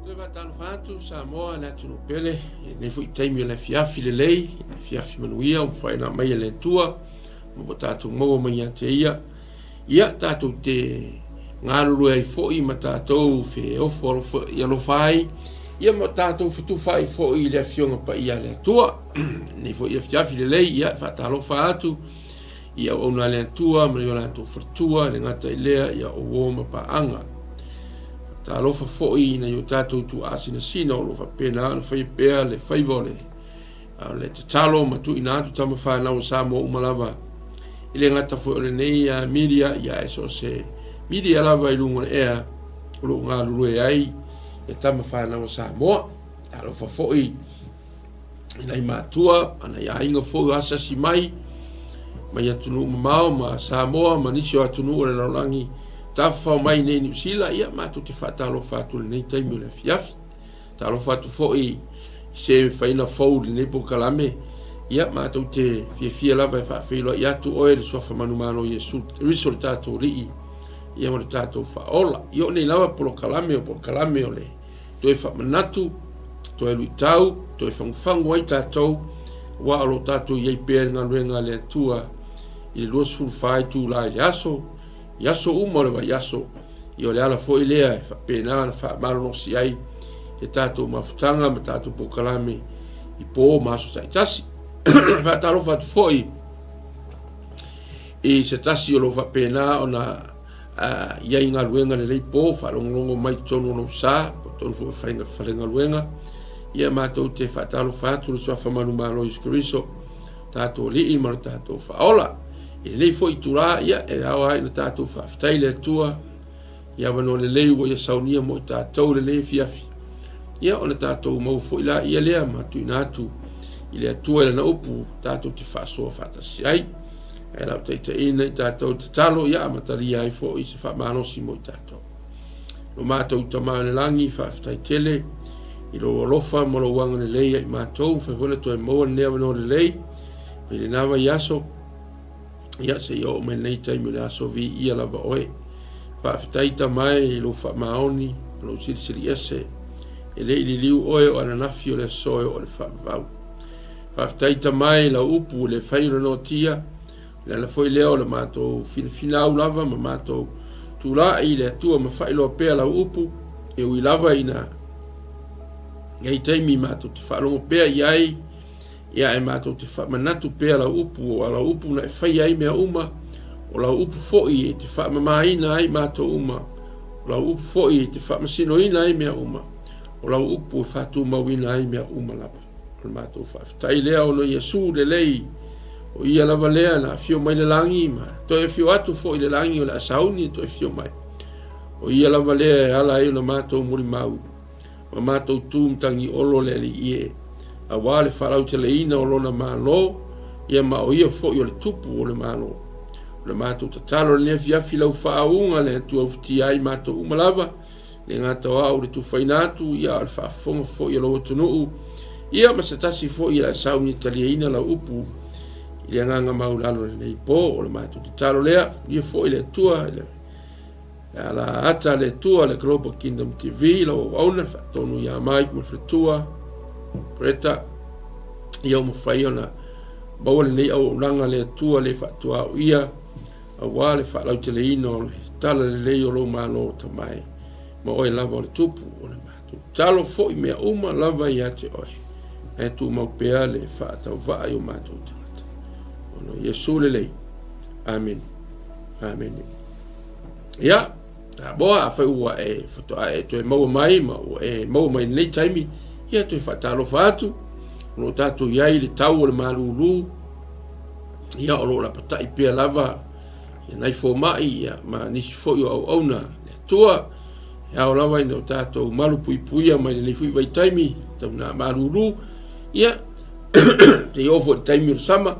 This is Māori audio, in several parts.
Tanu fatu Samoa na tunu pele ne fu taimi la fiafi le lei fiafi manuia o fai na mai le tua mo tatu mo mai ate ia tatu te ngaru ai foi mata to fe o for ia lo fai ia mo tatu fitu fai foi le fionga pa ia le tua ne fu ia fiafi le lei ia fata lo fatu ia ona le tua mo ia la tu fortua le ngata ilea ia o woma pa anga ta lofa foi na yo tatu tu asina sina o lofa pena no fai pea le fai vole le talo ma tu ina tu tama fa na o samo umalava ile ngata fo le nei media ya eso se media lava ilungo e lo ngalu e ai e tama fa na o samo ta lofa foi ina i matua ana ya inga fo asa si mai ya tunu mau ma samo ma ni sio tunu le langi tafa mai nei New Zealand ia matu te fatalo fatu nei taimi le fiafi talo fatu foi se faina fold nei pokalame ia matu te fia lava fa filo ia tu oil sofa manumano Yesu resultato ri ia mo tato fa ola io nei lava pokalame ole to fa manatu to luitau to fangu ai tato wa lo tato ia pe nga le tua i lo sul fai tu la yaso umore va yaso io le ala foi lea fa pena fa malo no si ai e tato mafutanga ma tato pokalame i po maso sai tasi fa talo fa foi e se tasi lo fa pena ona ia inga luenga le po fa longo mai tono no sa tono fo fa luenga ia mato te fa talo fa tu so fa manu malo iskriso tato li ma tato fa ola e lei foi tura ia e awa ina tatu fa ftaile tua ia vano le lei wo ia saunia mo tatu le lei fiafi ia ona tatu mo foi la ia lea matu inatu ile tua le na upu tatu te fa so fa ta sai e la te ina tatu te talo ia matalia ai foi se fa mano si mo tatu lo mato tamane langi fa ftaile i lo lofa mo lo wanga le lei i mato fa vole to mo ne vano le lei ile nava yaso ia se yo me nei taimi le aso vi ia lava oe fa ftaita mai lo fa maoni lo sili ese e le liu oe o ana nafio le soe o le fa vau fa ftaita mai la upu le faino no tia le foi leo le mato fina lava ma mato tu la i le tua ma fa lo pe la upu e ui lava ina ngai taimi mato te fa lo pe ai ia e mato te fa manatu pe la upu o la upu na fai ai mea uma o la upu foi te fa mamaina ai mato uma o la upu foi te fa masino ina ai mea uma o la upu fa tu mawina ai mea uma lapa o mato fa tai lea o no Yesu le lei o ia lava lea na fio mai le langi ma to e fio atu foi le langi o la sauni to e fio mai o ia lava lea ala ai no mato muri mau ma mato tu mtangi olo le li ie a wale farau te leina o lona malo ia ma o ia fo i o le tupu o le malo le mato tatalo le fiafi lau faaunga le tu ofti ai mato umalava le ngata o le tu fainatu ia al faafonga fo i o lo tunuu ia ma satasi fo i la sauni italiaina la upu i le nganga maulalo le nei po o le mato tatalo lea ia fo i le tua ala ata le tua le Global Kingdom TV lo auna fatonu ia mai mo fretua preta ia mo faiona bawale nei au langa le tua le fatua ia awale fa lau te leino tala le leo lo malo tamai ma oi lava le tupu o le matu talo fo i mea uma lava ia te oi e tu mau pea le fa tau va i o matu tamata ono Yesu le lei amen amen ia ta boa a fai ua e fatua e to e mau mai ma e mau mai nei taimi ia to fa talo fatu lo tatu iai le tau le malulu ia o lo la patai pe lava ia nai fo mai ia ma nisi fo yo au ona le tua ia o lava ino tatu malu pui puia mai le fui vai taimi tau na malulu ia te ofo taimi o sama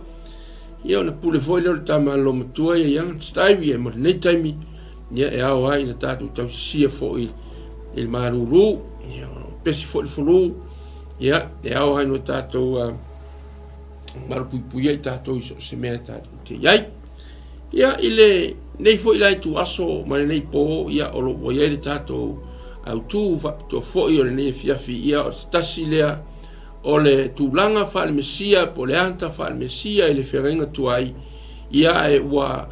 ia ona pule foi le tama lo matua ia yang staivi e mo nei taimi ia e au ai na tatu tau sia fo il malulu ia pesi fo fulu ia e au ai no tatou marupui ai tatou iso se mea tatou te iai ia ile nei fo ilai tu aso ma nei po ia o lo ia le tatou au tu to fo i o le fiafi ia o tasi lea o le tūlanga wha le mesia po le anta wha le mesia i le wherenga tuai ia e ua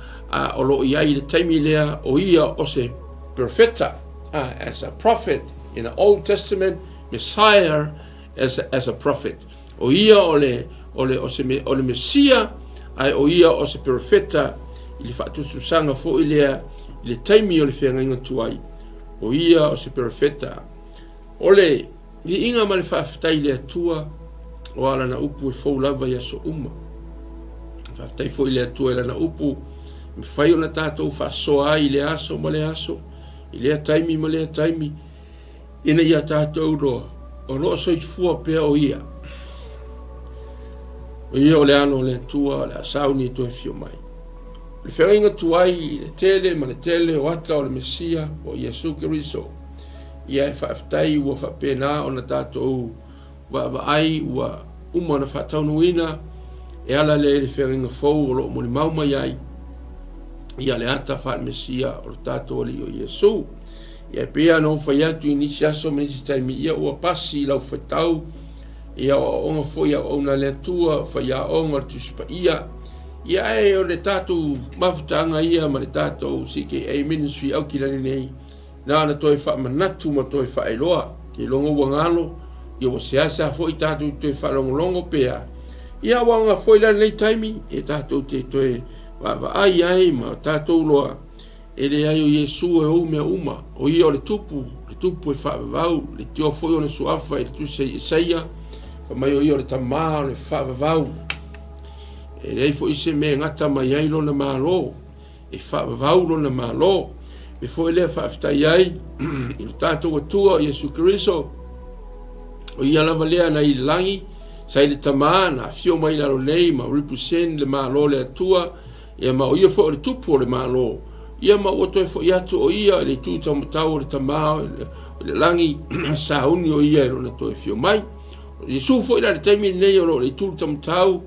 o lo ia i le taimi lea o ia o se profeta as a prophet in the Old Testament, Messiah as a prophet. O ia o le mesia ai o ia o se profeta i le whaatususanga fo i lea i le taimi o le whenga tuai. O ia o se profeta. O le hi inga ma le whaafitai le atua o ala na upu e fau lava ia so uma. Whaafitai fo i le atua i la na upu me whai o na tātou whaasoa i le aso ma le aso i lea taimi ma lea taimi ina ia tātou roa o roa soi fua pea o ia. O ia o le ano o le atua o le asau ni to e fio mai. Le whenga tuai le tele ma le tele o ata o le Mesia o Iesu Keriso. Ia e whaafitai ua whapena o na tātou wa ai ua uma na whaataunuina e ala le whenga fau o lo mo le mauma iai. Ia le ata wha le Mesia o le tātou ali o Iesu. Ia e pea no whai atu i nisi aso ma nisi taimi ia ua pasi lau whaitau. Ia o onga fo ia o na le atua whai a onga tuspa ia. Ia e o le tātou mafutanga ia ma le tātou CKA Ministry au ki lani nei. Nā na toi wha manatu ma toi wha eloa. Ke longo wangalo. Ia wa seasa fo i tātou toi wha longo pea. Ia wanga fo i lani nei taimi. E tātou te toi wa ai ma tātou loa. E le ai o Iesu e o mea uma. O ia o le tupu e wha vau. Le tio fo i o le suafa i le tu se Isaia. Fa mai o ia o le tamā o le wha vau. E rei fo ise me ngata mai ai lona malo. E wha vau lona malo. Me fo ele wha aftai ai. I lo tātou atua o Iesu Keriso. O ia lava lea na i langi. Sa i le tamā na fio mai lalo nei ma represent le malo le atua. Ia ma o ia fo o le tupu o le malo. Ia ma o toi fo iatu o ia le tu tamatau o le tamā o le langi. Sa uni o ia e lona toi fio mai. Iesu fo ila le taimi nei o lo le tu tamatau.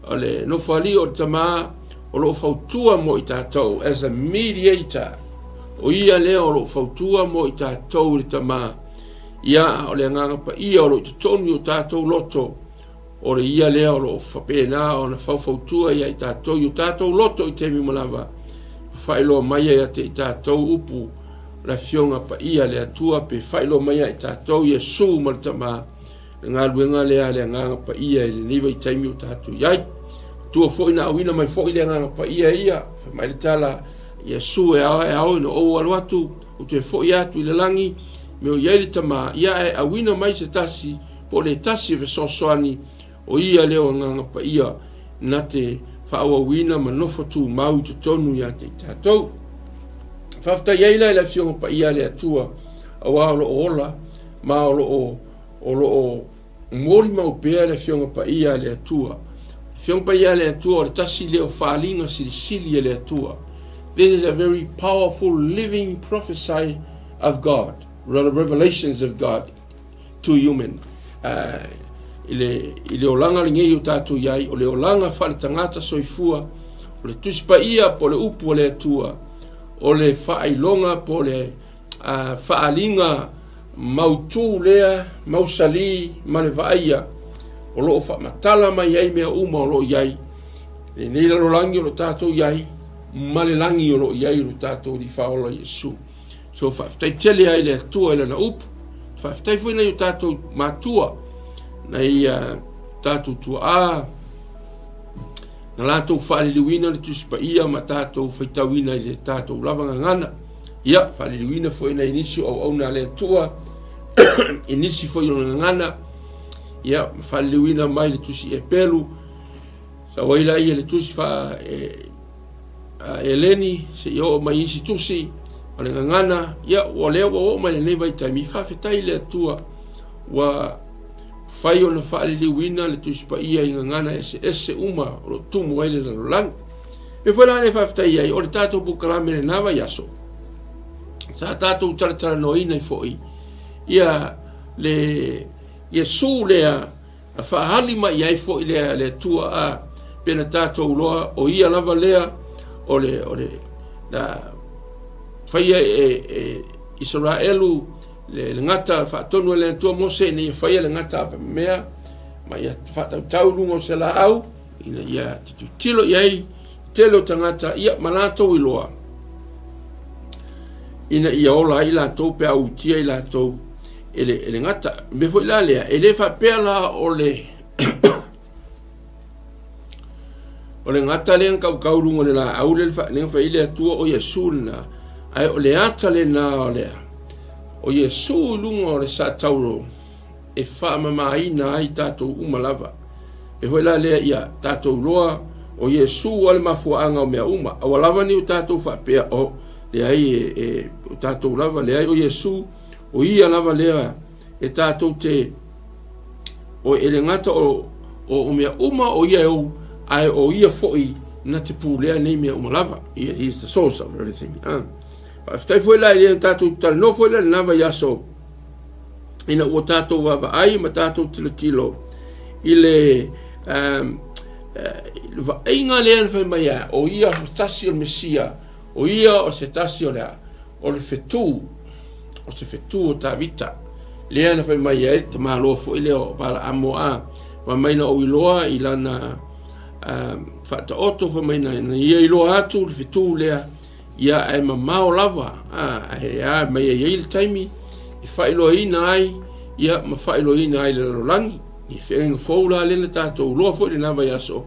O le nofali o tama o lo fautua mo i tātou as a mediator. O ia lea o lo fautua mo i tātou le tama. Ia o le nganga pa ia o lo tutoni o tātou loto. O le ia lea o lo whapena o na fautua ia i tātou i tātou loto i temi malava. Whaelo mai ia te i tātou upu la fionga pa ia lea tua pe whaelo mai i tātou ia su ma le tama. Ngā luenga lea nganga pa ia i le niwa i taimi o tātou iai. Tua fo ina awina mai fo ile nganga pa ia fa mai tala Iesu e au no o alu atu o te fo ia tu ile langi me o ia le tama ia e awina mai se tasi po le tasi ve sosoani o ia le nganga pa ia na te fa awina ma no fotu mau tu tonu ia te tatou fa fta ia la fio pa ia le atua o lo ola ma o mori mau pe le fio pa ia le atua. Fiong pa ia le atua o le tasi leo whaalinga sili le atua. This is a very powerful living prophecy of God, revelations of God to human. Ile olanga lingei o tātou iai, o le olanga whale tangata soifua, o le tuspa ia po le upu o le atua, o le whaailonga po le whaalinga mautu lea, mausali, male vaia, o lo fa matala mai ai mea uma o lo iai. Le nei lo langi o lo tātou iai, male langi o lo iai o tātou di whaola Iesu. So whaftai tele ai le atua ila na upu, whaftai fwina i o tātou mātua, nei tātou tua a, na lātou whaaliliwina le tuspa ia ma tātou whaitawina i le tātou lavanga ngana. Ia, whaaliliwina fwina inisi au na le atua, inisi fwina ngana, ia faliwina mai le tusi e pelu sa waila ia le tusi fa eleni se yo mai isi tusi ale ngana ia o le o mai le vai taimi fa fetai le tua wa fai ona faliwina le tusi pa ia ngana ese uma o tumu ai le lang e foi la ne fa fetai ai o le tato bukala me na va yaso sa tato tara no ina foi ia le Iesu lea a whaahali mai ai fo i le tua a pena tātou loa o ia lava lea o le na whaia Israelu le ngata whaatonu le tua mose ni whaia le ngata apa mea ma ia whaatau lungo se la au ina ia tilo iai telo tangata ia malato i loa ina ia ola i latou pe au tia i latou ele ngata me foi la lea ele whapea la o le o le ngata le kau lungo le la au le whaile atua o Iesu na ai o le ata le na o lea o Iesu lungo o le sa tauro e whaamamaina ai tātou umalava e foi la lea ia tātou loa o Iesu o le mafuaanga o mea uma a walava ni o tātou whapea o le ai o tātou lava le ai o Iesu o ia lava lea e tātou te o ele ngata o mea uma o ia au ai o ia foi na te pūlea nei mea uma lava ia is the source of everything aftai foi la ia tātou tala no foi la nava yaso ina o tātou wava ai ma tātou tilo i le inga lea na mai o ia tasi o Mesia o ia o se tasi o lea o le fetu o se fetu o ta vita lea na fai mai ai te malo foi leo para amoa wa mai na o iloa i lana fata oto fai mai na ia iloa atu le fetu lea ia e mamao lava mai ia il taimi i fai loa ina ai ia ma fai loa ina ai le rolangi i whenga fōula lena tātou loa foi le nawa yaso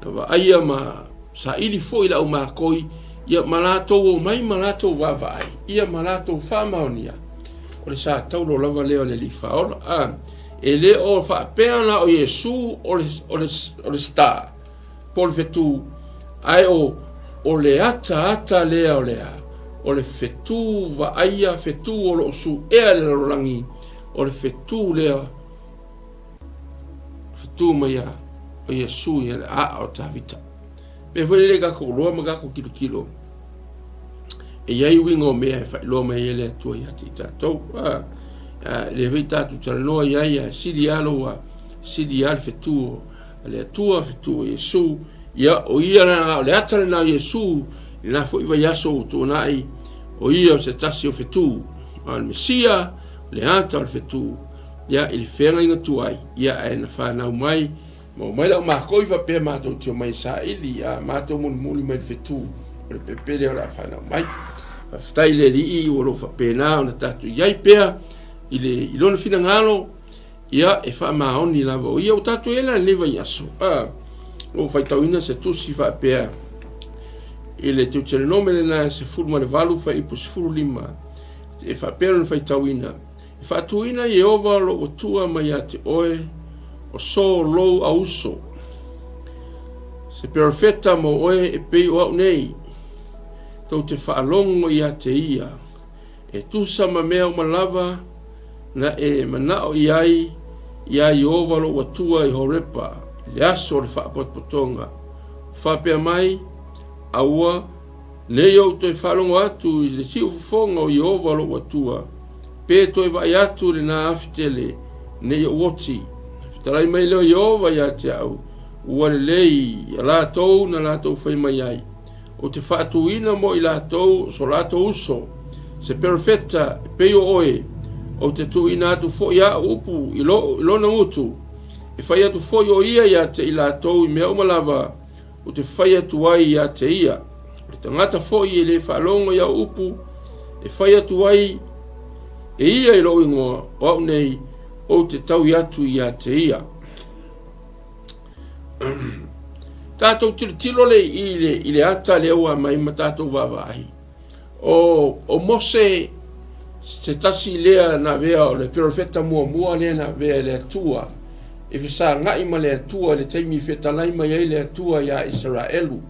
na wa aia ma sa ili foi la o makoi ia malatou o mai malatou wawa ai ia malatou whamaonia o le sa taulo lava leo le li whaola e le o whaapea na o Iesu o le star pol fetu ai o le ata lea o lea o le fetu wa aia fetu o lo su ea le rolangi o le fetu lea fetu maia o Iesu ia le o ta vita me foi le kako loa ma kako kilo e iai wingo mea e whai loa mai ele atua ia ti tātou le vei tātou tala noa iai sidi alo sidi al fetu le atua fetu o Iesu ia o ia na le atare na Iesu na foi vai aso to nai o ia se tasi o fetu al Mesia le ata al fetu ia il fenga inga tuai ia e na fa na mai mo mai la ma koi va pe ma to mai sa ili a ma to mun muli mai fetu le pepe le la fa na mai fa ile li o lo fa pe na na tatu ia pe ile no fina ngalo ia e fa ma oni la vo ia o tatu ela le vai aso o fai tauina se tu si fa pe ele te tele nome na se furma le valu fa ipus furlima e fa pe no fai tauina e fa tuina Jehova lo o tua mai ate oe o so lo auso se perfetta mo oe e pe o nei tau te fa longo ia te ia e tu sama mea o malava na e manao iai ia Jehova lo o tua i horepa le aso le whaapotpotonga. Whapea mai, aua, nei au toi whalongo atu i le siu fufonga o Jehova lo watua. Pē toi vai atu le nā awhitele, nei au woti. Whitarai mai leo Jehova ia te au, ua le lei, a lātou na lātou whai mai ai. O te whaatuina mo i lātou, so lātou uso, se perfetta, peo oe, o te tuina atu fo ia upu, i lona utu, e whai atu foi o ia te i lātou i mea umalava, o te whai atu ai ia te ia. Le tangata foi e le whalongo ia upu, e whai atu ai, e ia i lo ingoa, o au nei, o te tau i atu ia te ia. Tātou tilo le i le ata le ua mai ma tātou vavahi. O Mose, se tasi lea na vea o le profeta mua lea na vea le atua, e wisa ngai ma le atua le taimi whetalai mai ei le atua ia Israelu.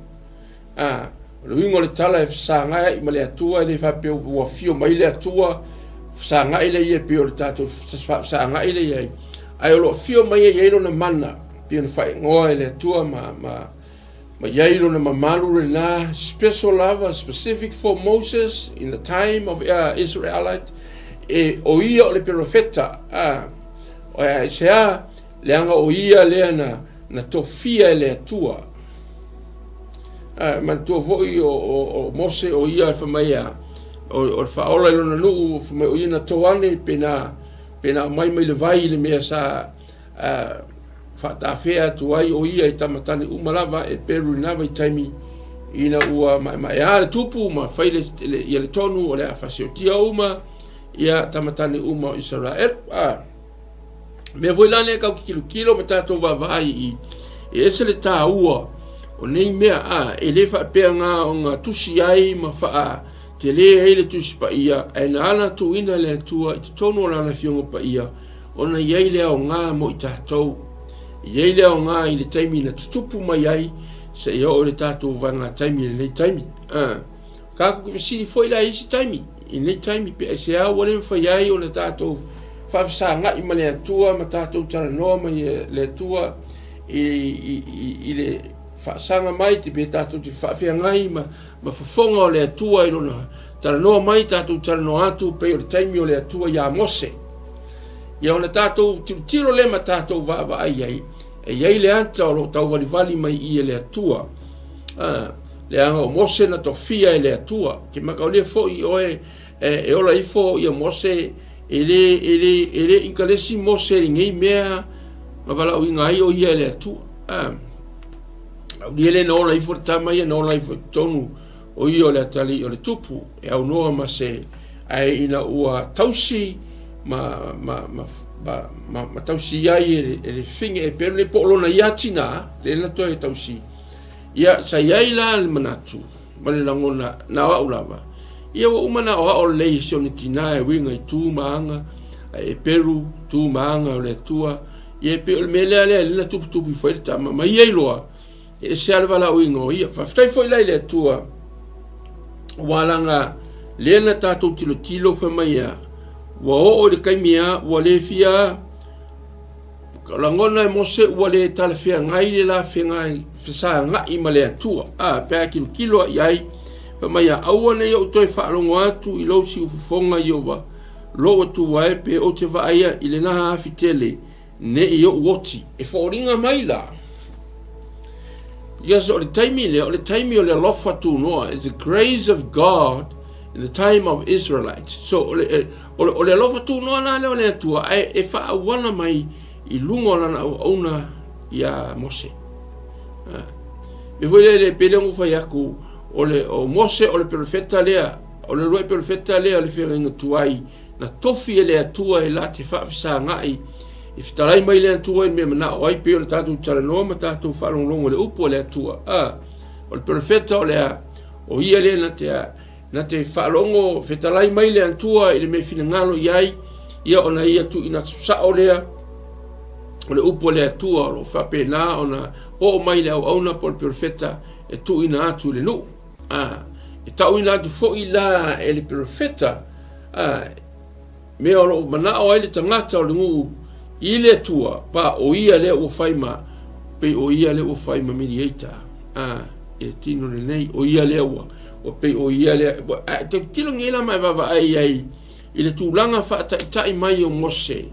Le wingo le tala e wisa ngai ma le atua e le whapeo ua fio mai le atua, wisa ngai le ia pio le tātou wisa ngai le iei. Ai o lo fio mai ei eiro na mana, pio na whai ngoa e le atua ma yairo na mamalu re na special love specific for Moses in the time of Israelite e o ia o le profeta o ia sea leanga o ia lea na tofia le atua man to voi o Mose o ia fa maia o whaola i lona nuu mai o ina toane pena mai le vai le mea sa whaatawhea tuai o ia i tamatane umalava e Peru nawa i taimi ina ua mai ale tupu ma whaile ia le tonu o le a whasiotia uma ia tamatane uma o Israel mea voilane e kau kilo ma tātou wawai i ese le tā ua o nei mea e le whaapea ngā o ngā tusi ai ma whaa te le heile tusi pa ia e na ana tu ina le atua i te tonu o lana fionga pa ia o na iei lea o ngā mo i tātou iei lea o ngā i le taimi na tutupu mai ai se ia o le tātou vai ngā taimi le nei taimi ka kuku whasiri foi la isi taimi i nei taimi pe e se au wale mwhai ai o le tātou whawhisa ngai ma le atua ma tātou tara noa mai le atua i le whaasanga mai te pe tātou te whawhia ngai ma whawhonga o le atua i lona tara noa mai tātou tara noa atu pe o le taimi o le atua ia mose ia o le tātou tiro le ma tātou wa ai e iei le anta o lo tau wali mai i le atua le anga o mose na tofia e le atua ke makau le fo i oe e ola i fo i a mose ele inkalesi mose i ngei mea ma wala o inga ai o ia le atua au ni ele na ola i fo tama ia na ola i fo tonu o i o le atali o le tupu e au noa ma se ai ina ua tausi ma tausi ai e le finge e pero le po lona ia tina le na to e tausi ia sa iai la le manatu ma le langona na wa ulava ia wa umana o le sio ni tina e winga i tu maanga e peru tu maanga o le tua ia pe le mele le na tupu foi ta ma iai loa e se alva la winga ia fa stai foi la le tua walanga le na tatu tilo fa mai wa o le kaimia wa le fia kalangona mose wa le talfia ngai le la fenga fisa ngai male atua pe kilo yai pa mai au ne o toi fa longo atu i lo si ufonga yoba lo tu wa pe o te va ia ile na afitele ne i o woti e foringa mai la yes o le taimi o le lofa tu no is the grace of God in the time of Israelites. So ole lofa tu no na le tua e fa wana mai i lungo na ona ya Mose. Me voile le pele ngo fa yaku o Mose o le profeta lea o le roi profeta lea le fenga tuai na tofi ele atua e la te fa sa ngai i fitarai mai le atua me na oi pe o tatu tara no ma tatu fa longo le upo le atua o le profeta o le o ia le na te whaalongo whetalai mai le antua i le me whina ngalo iai ia ona ia tu ina sa o lea o le upo le atua o lo whape nā ona o mai le au auna po le profeta e tu ina atu le nu e tau ina atu fo i la e le profeta me o lo mana o ele tangata o le ngu i le atua pa o ia le o whaima pe o ia le o whaima mediator e tino le nei o ia le ua o pe o ia le te tilo ngila mai vava ai i le tūlanga whaatai mai o Mose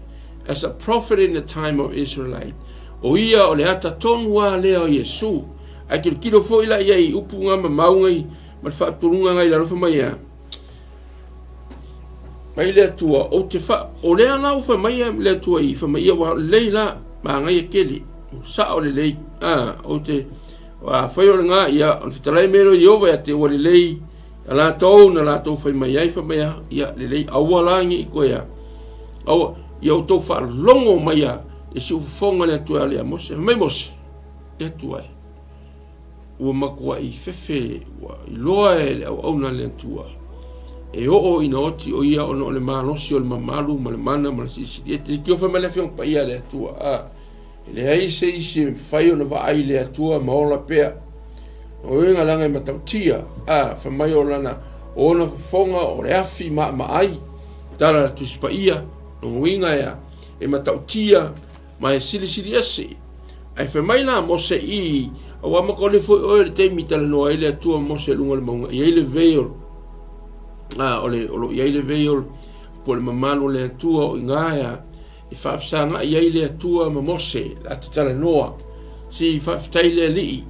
as a prophet in the time of Israelite o ia o le ata tonua lea o Yesu ai kilo fo ila ia i upunga ma maungai ma whaaturunga ngai la rofa mai mai le tua o te o le ana ufa mai le tua i fa mai wa leila ma ngai keli sa o le lei o te wa foi o nga ia on fitalai mero yo va te o le lei ala to na la to foi mai fa mai ia le lei awala ngi ko ia o yo to fa longo mai e si fonga le tua le Mose mai Mose e tua o makua i fefe wa i loa e au na le tua e o ina oti o ia ono le manosi o le mamalu ma le mana ma le sisi e te kio fa mai le fiong pa ia le tua le ai se isi fai ona va ai le atua maola pea o inga langa i matautia fa mai o lana ona fonga o le afi ma ai tala tu spaia no inga ya e matautia ma e sili ese ai fa mai na Mose i o ama ko le foi o le te mitala no ai le atua Mose lunga le maunga i le veil o i le veil po le mamalu le atua o inga ya i whaafsanga i eile atua ma Mose la te tala noa si whaaftai le li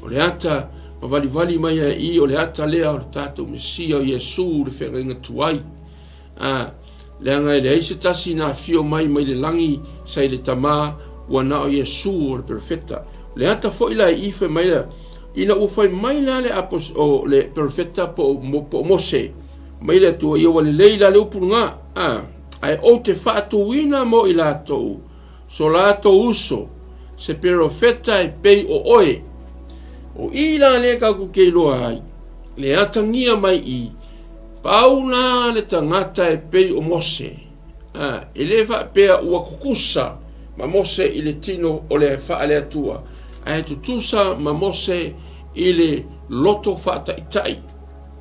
o le ata ma vali mai I o le ata lea o le tātou Mesia o Iesu le whenga tuai. Le anga le aise tasi na fio mai le langi sai le tamā ua na o Iesu o le perfeta. Le ata fo ila ife mai le ina ufai mai la le apos o le perfeta po Mose. Mai le tua ia wale leila le upunga. Ai o te whaatuina mo I lātou. So lātou uso. Se perfeta e pei o oe. O ila le kaku kei loa ai. Le atangia mai I. Pauna le tangata e pei o Mose. E le whaapea ua kukusa. Ma Mose I le tino o le wha le atua. Ai tutusa ma Mose I le loto whaataitai.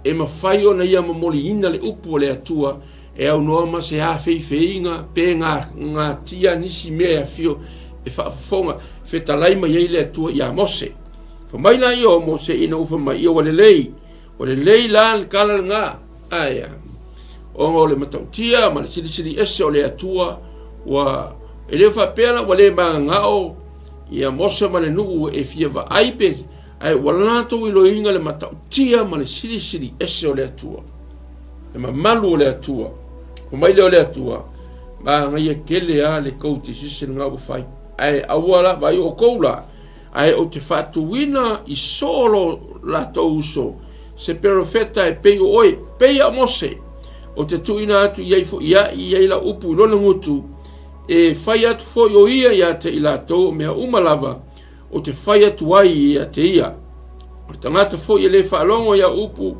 E mawhai o na ia mamoli ina le upu o le atua. E au noa ma se hawheiwheinga. Pe ngā tia nisi mea fio. E whaafonga. Whetalai ma iei le atua ia Mose. Whamaina I o Mose ina ufa mai I o wale lei. Wale lei la le kala ngā. Aia. O le matautia ma le sili ese o le atua. Wa e le whapena wale maa ngao. Ia Mose ma le nuu e fia wa aipe. Ai walato I lo inga le matautia ma le sili ese o le atua. E ma malu o le atua. O mai le o le atua. Ma ngai e kele a le kouti sisi ngā wafai. Ai awala vai o koula. Ai o te whatuina I solo la tau uso. Se perfeta e pei o oe. Pei a Mose. O te tuina atu iei fo iei la upu I lona ngutu. E whai atu fo o ia te I la tau mea umalava. O te whai atu ai ia te ia. O te tangata fo I le whaalongo ia upu.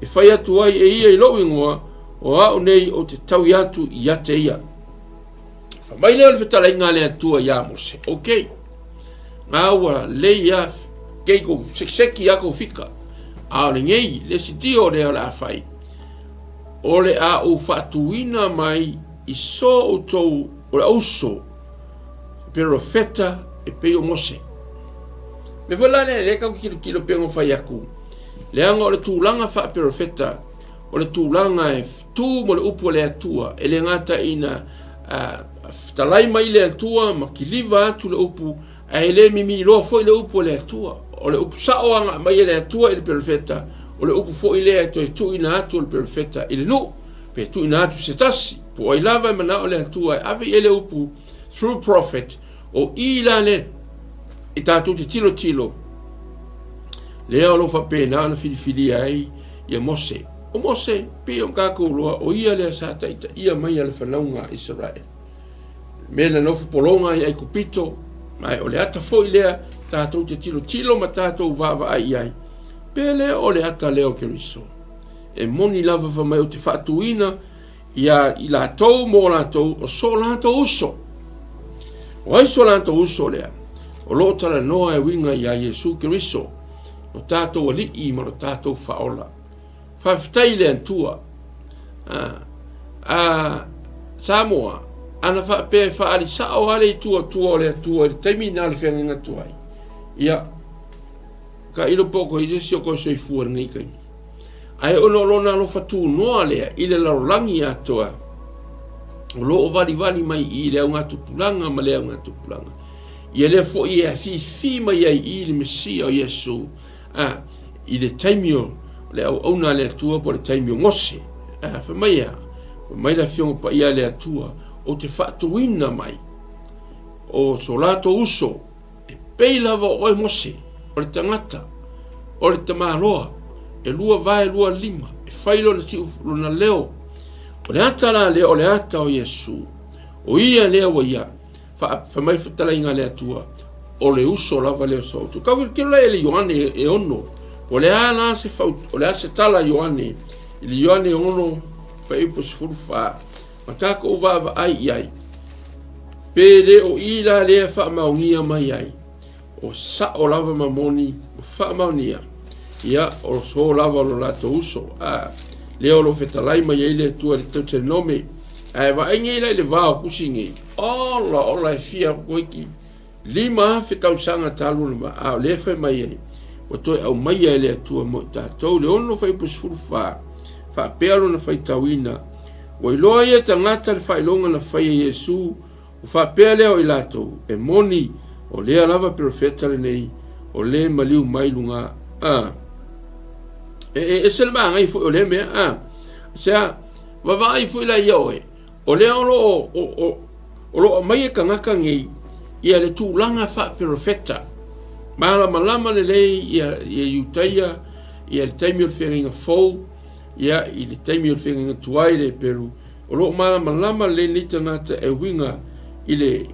E whai atu ai e ia I lo ingoa. O au nei o te tau atu ia te ia. Whamai leo le whetala ngā le atua ia Mose. Ok. Ngāua le ia keiko sekseki ako fika. Ao le ngei le siti o le ala whai. O le a o whatuina mai I so o tau o le auso. Pero feta e peo Mose. Me whalane le kau kilo pengo whai aku. Le anga o le tūlanga wha pero feta. O le tūlanga e tū mo le upu le atua. E le ngata ina talai mai le atua ma ki liva atu le upu. E le mimi loa fo I le upu le atua. O le upu saoanga mai le atua I le perfeta. O le upu fo I le atua I tu ina atu le perfeta. I le nu. Pe tu ina atu se tasi. Po ai lava mana o le atua. Ave I le upu through prophet. O I la le. I tātou te tilo. Lea o lo fa pena na filifili ai. Ia Mose. O Mose. Pe o kako loa. O ia le asata ita. Ia mai ale whanaunga Israel. Mena nofu polonga I ai kupito. Mai o le ata foi lea tātou te tilo ma tātou vava ai. Pele o le ata leo keriso. E moni lava va mai o te whaatuina ia I lātou mō lātou o so lātou uso. O ai so lātou uso lea. O lo tala noa e winga ia Iesu keriso. O tātou alii ma o tātou whaola. Whawhitai le antua. Samoa. Ana fa pe fa ali sa o ale tua le tua le terminal fenga tuai ia ka ilo poko I sio ko soi fu ngai kai ai ono lona lo fatu no ale ile la langi atoa o lo vali mai I le nga tupulanga ma le nga tupulanga ia le fo ia fi mai I le Mesia o Iesu I le taimio le ona le tua po le taimio ngose fa mai la fiong pa ia le tua o te whaatuina mai. O so lato uso. E pei lava o e Mose. O le tangata. O le tamaloa. E lua vai lua lima. E whailo na tiu luna leo. O le ata la leo o le ata o Iesu. O ia leo wa ia. Whamai whatala inga lea tua. O le uso lava leo sa otu. Kau kilo la ele Ioane e ono. O le ala se whaut. O le a se tala Ioane. Ili Ioane ono. Whaipo se furufa. Matako o vava ai. Pere o ila lea wha maungia mai ai. O sa o lava mamoni o wha maunia. Ia o so lava lo lato uso. Leo lo whetalai mai ai lea tua le tau te nome. Wa inge ila le vao kusingi. Ola e fia koiki. Lima whetau sanga talu ma a le whai mai ai. O toi au mai ai lea tua mo tātou. Le ono whai pusfuru wha. Wha pealo na whai tauina. O iloa ia tangata le whailonga na whai a Iesu, o whapea leo I latou, e moni o lea lava perfeta le nei, o le maliu mailunga e se ba ngai fo le me sa va vai fo la yo o le o lo mai ka ngaka ngi ia le tu langa fa perfecta mala malama le ia utaya ia le taimi o fenga fo ia i le taimi o fenga tuai le peru o lo malama le ni tanga e winga ile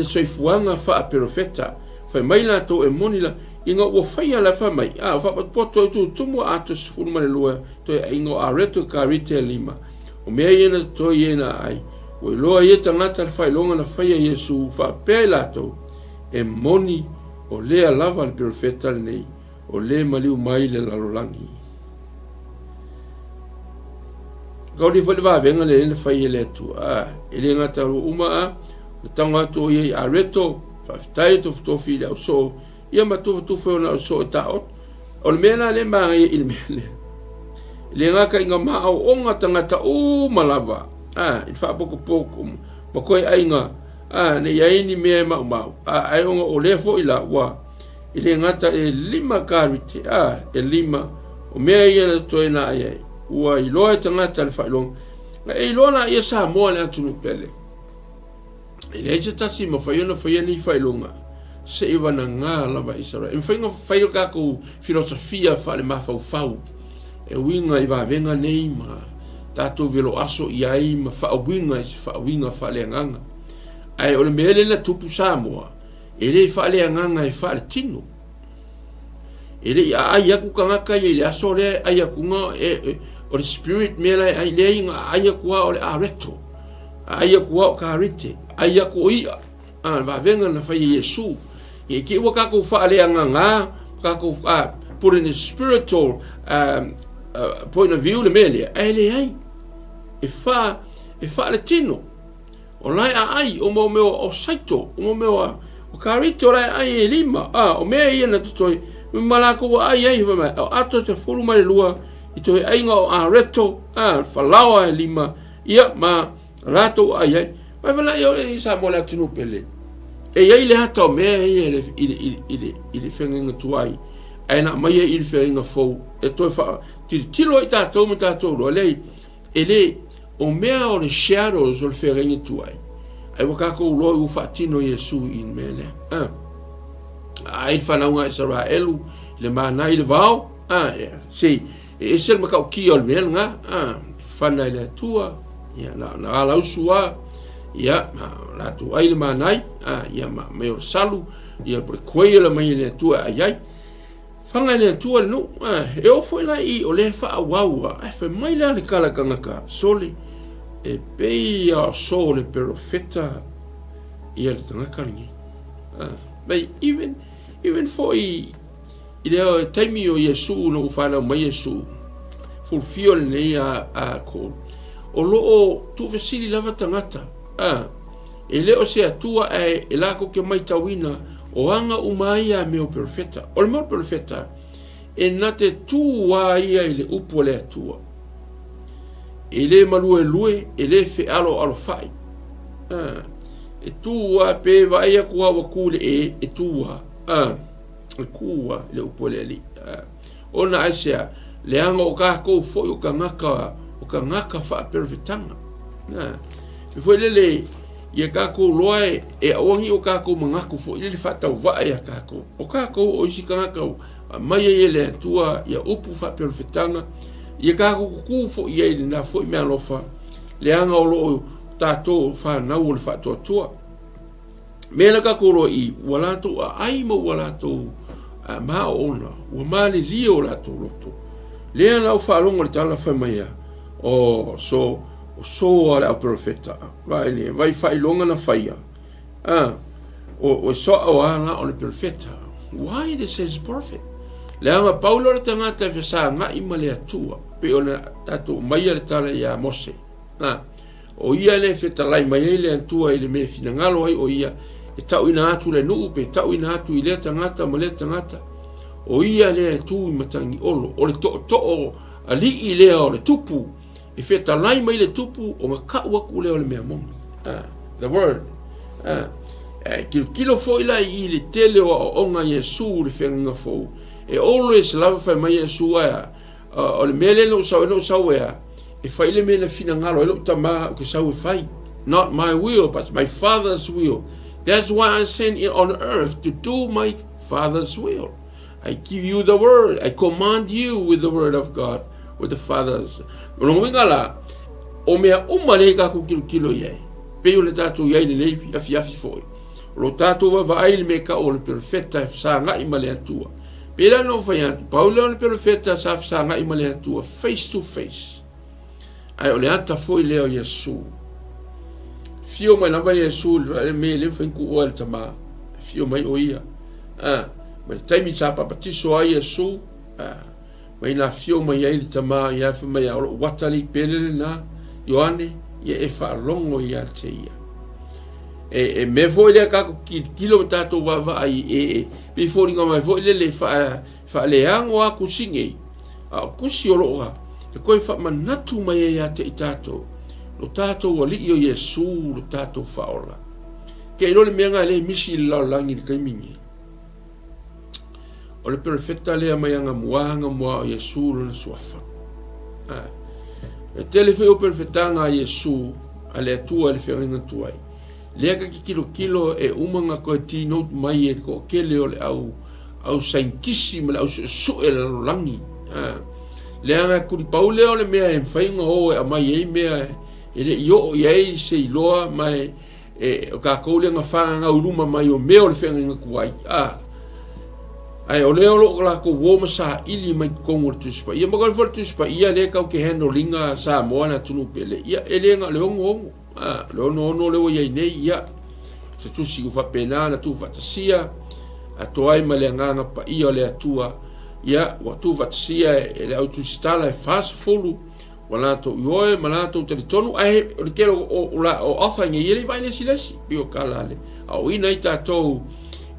soifuanga fa perfecta fa mai la to e monila inga o faia la fa mai fa poto tu mo atos furma le lua to inga areto ka rite lima o me ina to ina ai o loa ia tangata fa longa na faia Yesu fa pela to e moni o le lava le perfecta nei o le maliu mai le lalolangi gaudi fa le va venga le faia le tu ele ngata uma tanga to ye areto fa tai to fi le so ia ma tu fo na so ta o mena le ma il mele le ngaka inga ma o onga tangata malava il fa poco ma koi ainga ne yaini me ma ai onga o le fo ila wa ile ngata e lima karite lima o me ia to ina ai wa ilo tangata le fa long e lona ia sa mo na tu pele ile je tasi mo fa ni fa longa se iwa na ngā lava Israel. Mwhainga whaio kako filosofia whale mawhau e winga i wawenga nei ma tātou velo aso i ai ma whaawinga i se whaawinga whale anganga. Ai ole mele na tupu Samoa e le whale anganga e whale tino. E le ai aku kangaka i le aso le ai aku ngā o le spirit mele ai le inga ai aku o le areto. Ai aku o ka rite. Ai aku o ia. Wawenga na whai Yesu. E ki ua kako whaale anga kako put in a spiritual point of view le mele le ai e wha le tino o lai ai o mo meo o saito o mo meo o karito lai ai e lima o mea ia na tutoi malako wa ai o ato te furu mai lua i toi ainga o areto whalawa e lima ia ma rato ai mai wala i sa mo la tino pele e ia le hata o mea ile whenga tuai aina mai e ile whenga fau e toi wha tilo i tātou ma tātou roa lei e le o mea o le shadows o le whenga tuai ai wakako uloi u whaatino Yesu in mea lea ai le whanaunga Israelu le mana i le vau si e sel makau ki o le mea nga whana i le atua na alausua ia la tu ai le manai ia me o salu ia por koe la mai le tu ai fanga le tu no e o foi la i o le fa wa fa mai la le kala kanga sole e pe a sole profeta ia le tanga karingi but even for i le taimi o Yesu no fa la mai Yesu fulfill ne a ko o lo tu vesili lava tangata e leo se atua e lako ke mai tawina o anga umaia me o perfeta o le mo perfeta e nate tua ia ile upo le atua e le malue lue e le fe alo fai e tua pe vai a kua wakule e tua e kua le upo le ali ona asia le anga o kako foi o kangaka fa perfetanga e foi lele ia kako loe e aongi o kako mangaku foi lele fatau vai a kako o kako o isikanga mai ele tua ia upu fa perfetanga ia kako ku fo ia ile na foi me alofa le anga o lo tato fa na o fa totua me la kako lo i wala to ai mo wala to ma ona o mali lio la to loto le la fa longo le tala fa mai o so ala profeta vai le vai fai longa na faia o so ala o le profeta why this is perfect le ama paulo le tangata fe sa nga imale atua pe ona tatu mai le tala ya Mose o ia le feta lai mai le atua ile me fina ngalo ai o ia e tau ina atu le nu pe tau ina atu ile tangata mo le tangata o ia le tu matangi olo o le to ali ile o le tupu e feta lai mai le tupu o ngaka ua kule o le mea moni the word kilo foi lai i le tele o onga Yesu le whenga fo e always lava fai mai Iesu o le mele no sau e fai le mele fina ngalo e lo tama o ke sau e fai. Not my will, but my Father's will. That's why I'm sent on earth, to do my Father's will. I give you the word. I command you with the word of God, with the Father's. Ngala o mea umale ka ku kilo ye. Pe o le tatu ye le lepi afi foi. Lo tatu va ai me ka o le perfetta sa nga i male atua. Pe la no fa ya Paulo le perfetta sa nga i male atua face to face. Ai o le ata foi leo Yesu. Fio mai lava Yesu le me le fa ku o le tama. Fio mai o ia. Ma le taimi sa papatiso ai Yesu. Mai na fio mai ai le tama ia fa mai o watali pele na Ioane ia e fa longo ia te ia. E me foi le ka kilo tato va ai before nga mai foi le fa le ango a kusinge. A kusi o loa. E koe fa manatu mai ia te tato. Lo tato wali o Yesu lo tato faola. Ke ilo le menga le misi la langi le kaimingi. O le perfetta le mai anga mua o Yesu lo na suafa. E tele fe o perfetanga Yesu ale atua le whenga tuai. Lea ka ki kilo e umanga koe tino mai e ko kele o le au sainkisi ma le au su e le langi. Lea nga kuri paule o le mea e mwhainga o e amai e mea e le io e ei se iloa mai o ka koule nga whanga uruma mai o mea o le whenga kuai. Ai o leo lo la ko woma sa ili mai kongo tuspa. Ia magal for tuspa ia le ka ke handlinga sa moana tunu pele. Ia elenga le ongo. Lo no le ia nei ia. Se tu si fa pena na tu fa sia. A toai malenga nga pa ia le atua. Ia wa tu fa sia e le autu stala e fast fulu. Wala to yoe malato te tonu ai o kero o afa nge ile vai le silesi. Bio kalale. Au ina ita to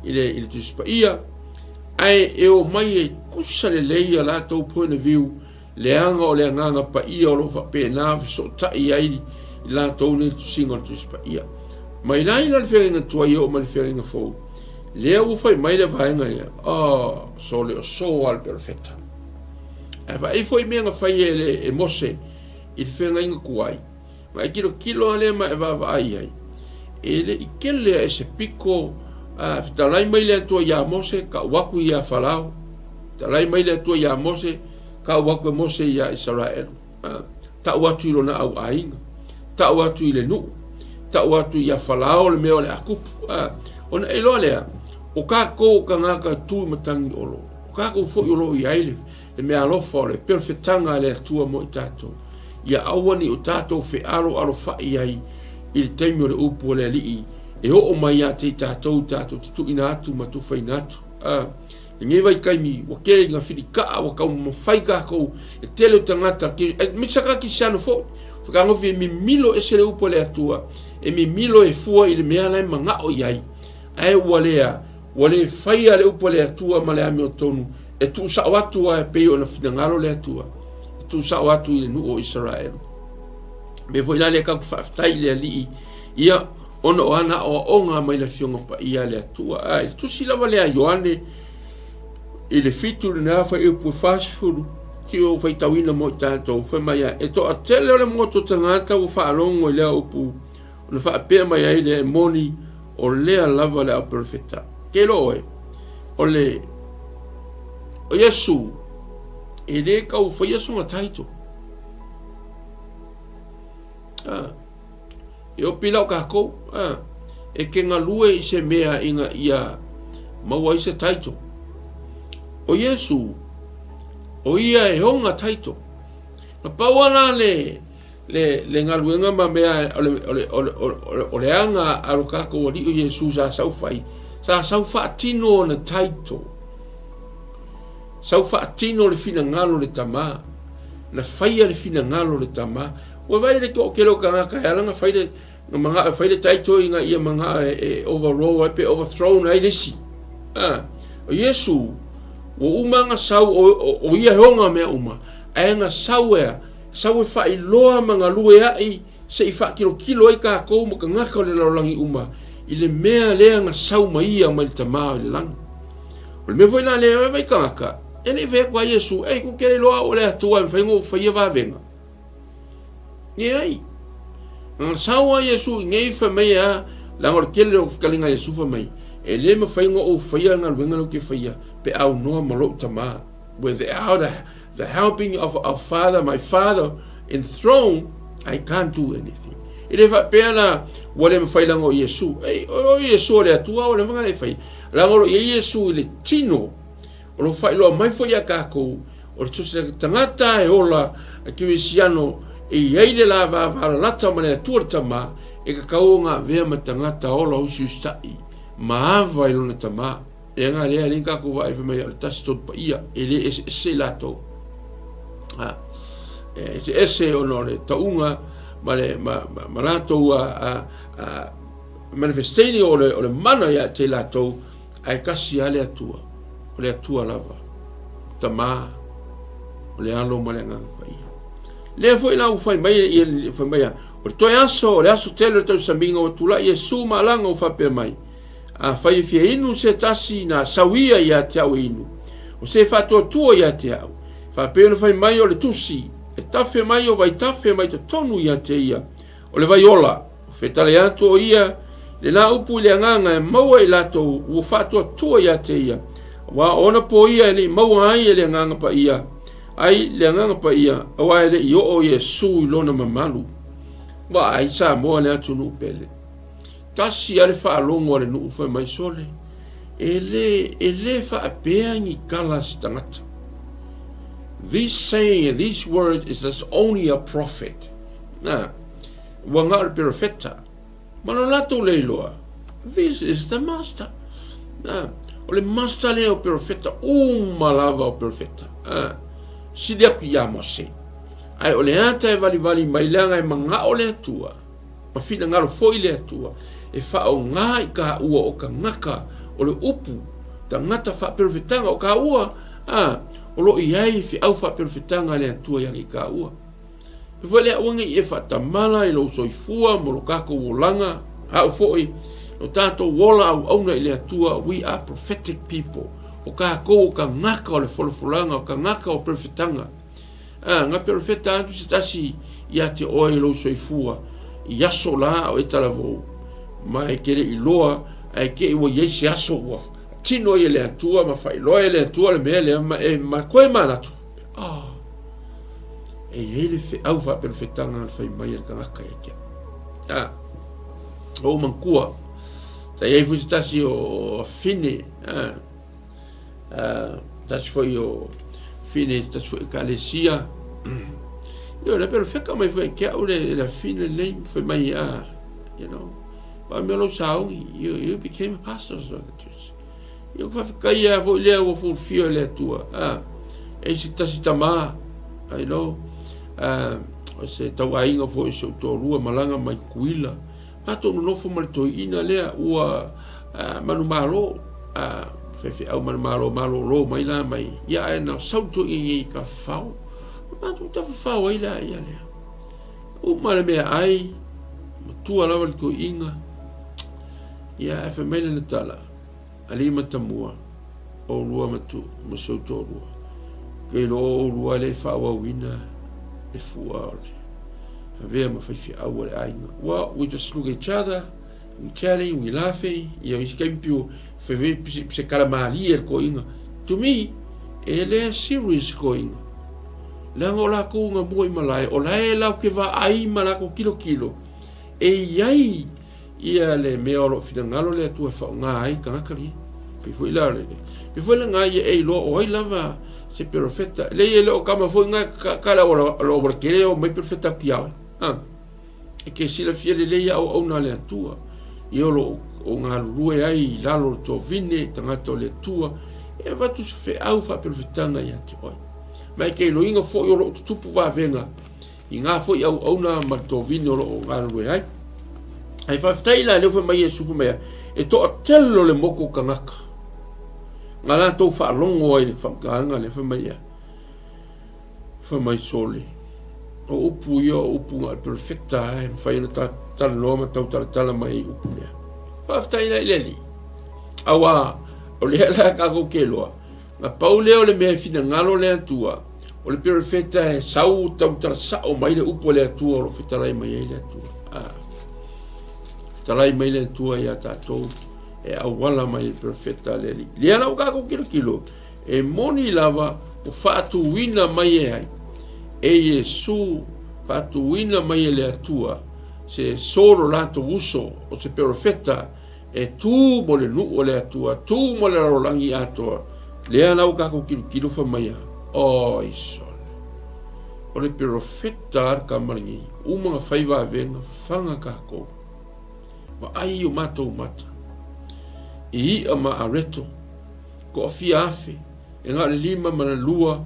ile tuspa ia. Ai e o mai e kusa le leia la tau point of view le anga o le anganga pa ia o lo fa pena so tai ai la tau ne tu single tu spa ia mai nai la whenga tua i o mai whenga fo le au fai mai le vaenga ia so le so al perfecta e vai foi menga fai e mose il whenga inga kuai mai kilo ale ma e va ai ele i kele e se piko talai mai le tua ia Mose ka waku ia Farao talai mai le tua ia Mose ka waku Mose ia Israel ta watu ilo na au ainga ta watu ile nu ta watu ia Farao le meo le akupu ona elo lea o ka ko ka ngaka tu matangi olo o ka ko fo ilo ia ile le mea lofa le perfetanga le tua mo tato ia awani o tato fe alo fa iai il taimi le upu le lii e o mai a te tātou tu ina atu ma tu whaina atu. Nge vai kaimi, wa kere ngā whirika, wa kau mawhai kākou, e tele o tangata, me saka ki siano fo, whakangofi e mi milo e sere upo le atua, e mi milo e fua i le mea lai ma ngā o iai, ai wale whai le upo le atua ma le ame o tonu, e tu sa watu a e peo na whina le atua, e tu sa watu i le nu o Israel. Me voi la le kaku whaftai le alii, ia, ono ana o onga mai la fionga pa ia le atua ai tu si lava le Ioane ile fitu na fa e pu fast food ki o fai tawina mo tanto fa mai e to atele le moto tangata o fa longo le upu no fa pe mai ai le moni o le lava le perfecta ke lo e o le o Yesu e le ka o fa Yesu na taito e o pila o kako e ke ngā lue i se mea inga ia maua i se taito o Yesu o ia e honga taito na pauana le ngā luenga ma mea o le anga aro kako o li o Yesu sa saufa atino na taito saufa atino le fina ngalo le tama na faia le fina ngalo le tama wa vai le ko kero ka ala nga faile nga manga faile taito inga ia manga overall pe overthrown ai lesi o Yesu o umanga sau o ia honga me uma ai nga sau fa i loa manga lue ai se fa kilo ai ka ko mo ka ngaka le langi uma i le mea le nga sau mai ia mai tama le lang O me foi na le vai kanga. Ele ve kwa Yesu, ei ku ke loa o le atua fai ngo fai va venga. Ni ai. Ang sawa Yesu ngai fa mai a la ngor kele o kalinga Yesu fa mai. Ele me fai ngo o fai nga wenga lo ke fai pe au no malo tama. Without the helping of our Father, my Father enthroned, I can't do anything. Ele fa pena wale me fai lango Yesu. Ei o Yesu le atua o le vanga le fai. Lango Yesu le tino. O lo fai lo mai foi a kako. O tuse tangata e ola ki misiano e ele la va lata mane tuartama e ka kaunga vea matangata ola usustai. Maava i lona tama. E nga lea linka ku vai fa mai al tastot pa ia. Ele ese lato. Ese onore taunga male malato a manifestini o le mana ya te lato ai kasi ale atua. O le atua lava. Tama. O le alo malenga pa ia. Le foi la ufai mai e foi mai. O toi aso, le aso tele to sambinga o tula e su malanga o fa pe mai. A fai fia inu se tasi na sawia ia te au inu. O se fa to tua ia te au. Fa pe no fai mai o le tusi. E tafe mai o vai tafe mai te tonu ia te ia. O le vai ola. O fetale atu o ia. Le na upu le nganga e maua i lato o fa to tua ia te ia. Wa ona po ia ni maua ai le nganga pa ia. Ai le nganga pa ia. Wa ele i o Yesu i lona mamalu. Wa ai sa mo le atu nu pele. Kasi ale fa longo le nu fa mai sole. Ele fa apea ni kalas tangata. This saying, these words is there's only a prophet. Na, wanga profeta. Manolato leiloa. This is the master. Na, o le master le o profeta, malava o profeta. Sidia ku ya mose. Ai o le ata e vali mai langa e manga o le atua. Ma fina ngalo foi le atua. E fa o ngai ka ua o ka ngaka o le upu. Ta ngata fa profetanga o ka ua. O lo iai fi au fa perfetanga le atua yang i ka ua. E wale a wangi e fa tamala i lo soifua mo lo kako wolanga. Hau foi o tato wola au auna i le atua. We are prophetic people. O ka ko o ka ngaka o le folofulanga o ka ngaka o perfetanga. Nga perfeta antu se tasi i ate oe lo soifua. I aso la o e talavou. Ma e kere i loa e ke i wa yeisi aso uafu. Tino ele atua ma fai lo ele atua le mele ma koe manatu. E ele fe au fa perfetanga al fai mai el kangaka e kia. O mankua. Ta iei futi tasi o fine. Tasi foi o fine, tasi foi kalesia. Io le perfecta mai foi kia ule la fine lei foi mai you know. Ba me lo sao you became pastors of the church. Eu vou ficar aí, vou ler o fulfio le tua. Esse tá se tama, I know. Se tau ainga foi so to rua malanga mai kuila. Pato no fo mal to ina le ua manu malo fe au manu malo lo mai la mai. Ya na sauto i ka fau. Pato ta fau ai la ia le. O male me ai tua la to inga. Ya fe mele na tala. Alima tamua o lua matu masauto lua ke lo lua le fawa wina le fua ole avea ma fai fi awale ainga we just look at each other, we chatting, we laughing, ia is kempio fe se kalamali ko inga. To me ele serious ko inga lango la ko nga moi malai o lai la ke va ai mala ko kilo e yai ia le meolo finangalo le tua fa ngai kangakari pe foi la le pe foi la ngai e lo oi lava se perfetta le le o kama foi ngai kala o porque o mai perfetta pia e che si la fiere le ia o na le tua io lo o nga rue ai lalo to vine tangato le tua e va tu fe au fa perfettanga ia ti oi mai che lo ingo foi o tupu va venga inga foi au na ma to vine o nga rue ai ai fa ftaila le foi mai su mai e to tello le moko kangaka ngala to fa longo ai fa kanga le foi mai sole o upu nga perfecta e fa ina tal loma tau tal mai upu le fa ftaila le li awa o le la ka ko ke loa na paule o le me fina ngalo le atua o le perfetta e sau tau tara sa o mai le upo le atua o lo fitalai mai le atua fitalai mai le atua ia tatou e awala mai le perfetta le li le ala o ka ko kilo e moni lava o fatu wina mai e ai e Yesu fatu wina mai le atua se solo lato uso o se perfetta e tu mo le nu o le atua tu mo le rolangi atua le ala o ka ko kilo fa mai o isole o le perfetta ar kamaringi uma faiva venga fanga ka ko ma ai o mato mata i ama areto ko fia afe e ngā le lima mana lua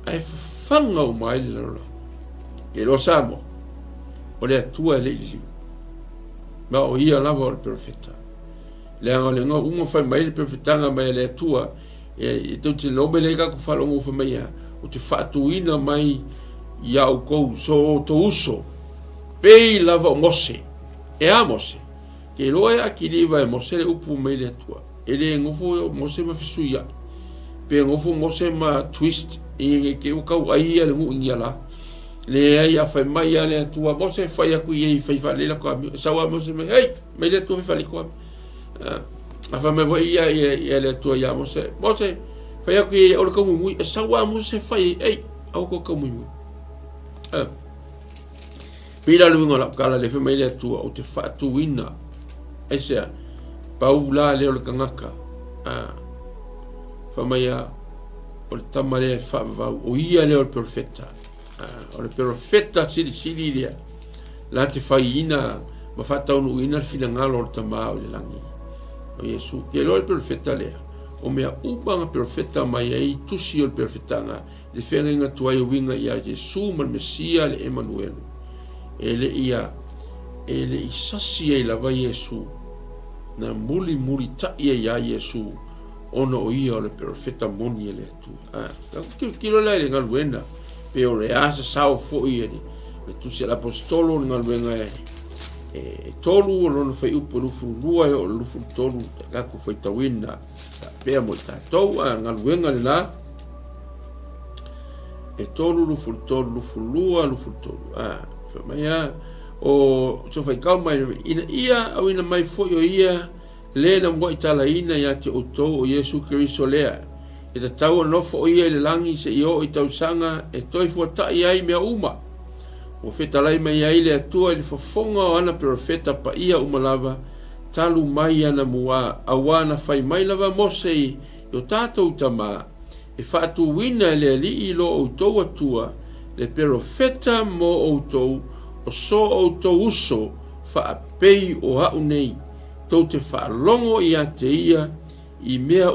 ai fanga o mai le rola e lo samo o le atua le ili ma o ia lava o le perfetta le anga le ngā uma fai mai le perfetanga mai le atua e tau te lobe le ka ko whalongo fa mai o te whatuina mai ia o kou so to uso pei lava o mose e a mose ke loe a ki liwa e mose le upu mai le atua e le ngofo mose ma fisuia pe ngofo mose ma twist e ke o kau ai le ngu ingia la le ai a fai mai le atua mose fai aku i fai fale la kwa sawa mose me hey mai le atua fai kwa a fa me voi ia le atua ia mose fai aku i o le kamu mui sawa mose fai hey au ko kamu mui pila luinga la kala le fai mai le atua o te fatu wina ese pau la le o le kangaka fa mai o le tamale fa o ia le o perfetta o le perfetta sili dia la te faina ma fata unu ina fina ngalo o tama o le langi o Yesu ke lo perfetta le o mea ubanga perfetta mai ai tusi o perfettanga le fenga tuai winga ia Yesu mal Mesia le Emmanuel ele isasi e la va Yesu na muli ta ia Yesu ono o ia o le perfetta moni ele tu kilo la le ngaluena pe o le asa sao fo ia ni le tusi l'apostolo ngaluenga e tolu o no fai upo lufu lua o lufu tolu ka ko fai tawina pe mo tatou ngaluenga le la e tolu lufu lua lufu tolu fa mai o so fai calma ina ia au ina mai fo ia le na mo itala ina ya te o Yesu Kristo lea e te tau no fo ia le langi se io i tau sanga e toi fo ta ia me uma o feta lai mai ai le atua i fofonga o ana profeta pa ia uma lava talu mai ana mua awana fai mai lava mose i o tatou tama e fatu wina le li ilo o tau atua le profeta mo o tau o so o tau uso fa pei o hau nei tau te whaalongo i a te ia i mea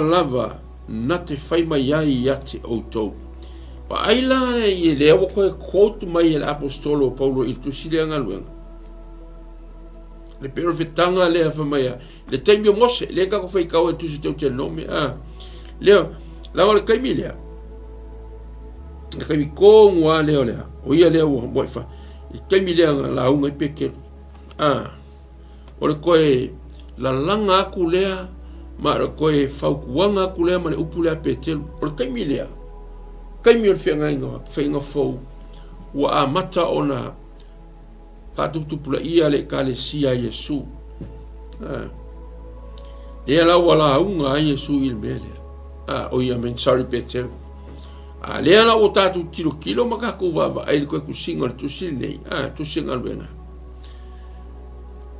lava na te whai mai ai i a te o tau. Pa aila i le awa koe koutu mai e le apostolo o Paulo i tusi le angaluenga. Le perfetanga le hafa mai a. Le taimi o mose, le kako whai kau e tusi tau te nome. Leo, lawa le kaimi lea. Le kaimi kōngua leo lea. O ia lea ua moifa. Le taimi lea la unga i pekelu. O le koe la langa aku lea, ma le koe whaukuanga aku lea, ma le upu lea petelu. O le kaimi lea. Kaimi o le whainga fau, ua a mata o na patuptupula ia le ka le sia Yesu. Lea lau ala unga a Yesu il mele. O ia men sorry petelu. Lea lau o tatu kilo makako vava, ai le koe kusinga le tusiri nei, tusinga luenga.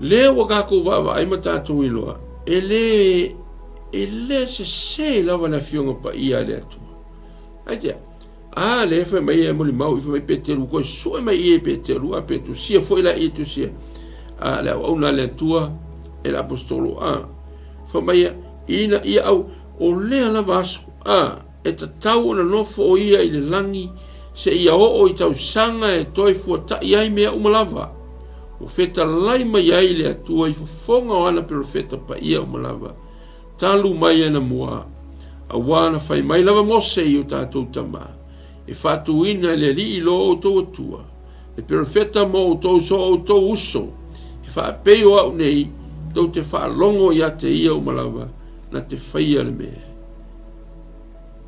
Le waka ko vava ai mata to iloa ele se lava na fionga pa ia le atu ai te le fa mai e moli mau fa mai petelu ko so mai e petelu a petu sia foi la e tu sia le ona le tua el apostolo fa mai ina ia au o le la vaso e ta tau na no fo ia i le langi se ia o i tau sanga e toi fu ta ia i mea umalava o feta lai mai ai le atua i fofonga o ana profeta pa ia o malava. Talu mai ana mua. A wana fai mai lava mose i o tātou tama. E fatu ina le li ilo o tau atua. E profeta mo o tau so o tau uso. E fa peo au nei, tau te fa longo i ate ia o malava. na te whaia le mea.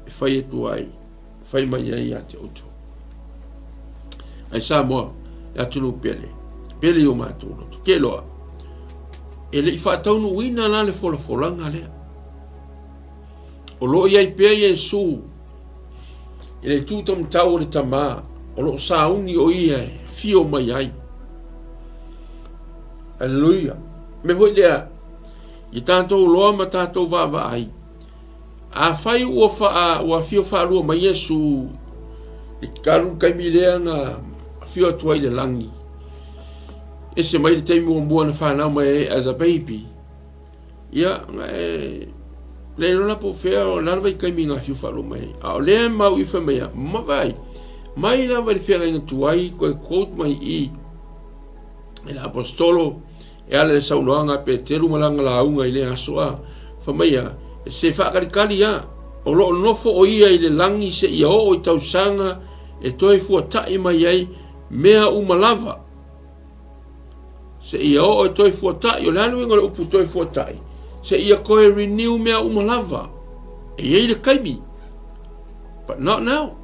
E whaia tu ai, whai mai ai a te auto. Ai sa moa, e atunu pele. Pele o mātou roto. Ke loa. E le i whātaunu wina la le whola lea. O lo iai pea Iesu. E le tūtam tau le tamā. O lo sauni o ia e fio mai ai. Alleluia. Me hoi lea. I tātou loa ma tātou vāva ai. A whai ua fio whaalua mai Iesu. I karu kaimi lea ngā fio atuai le langi. E se mai le teimi o mua na whanau mai as a baby. Ia, le rola po whea o larva I kaimi ngā fio whaalua mai. A o lea mau I wha mai a mawai. Mai la vai whea inga tuai koe quote mai I. E la apostolo e ale le saunoanga pe teru malanga la unga I le asoa. Wha mai a, e se whakarikali a. O loo nofo o ia I le langi se ia o I tausanga e toi fua tai mai ai mea umalava. Se ia o toi fua tai, o lanu inga le upu toi fua tai. Se ia koe renew mea umalava. E iei le kaimi. But not now.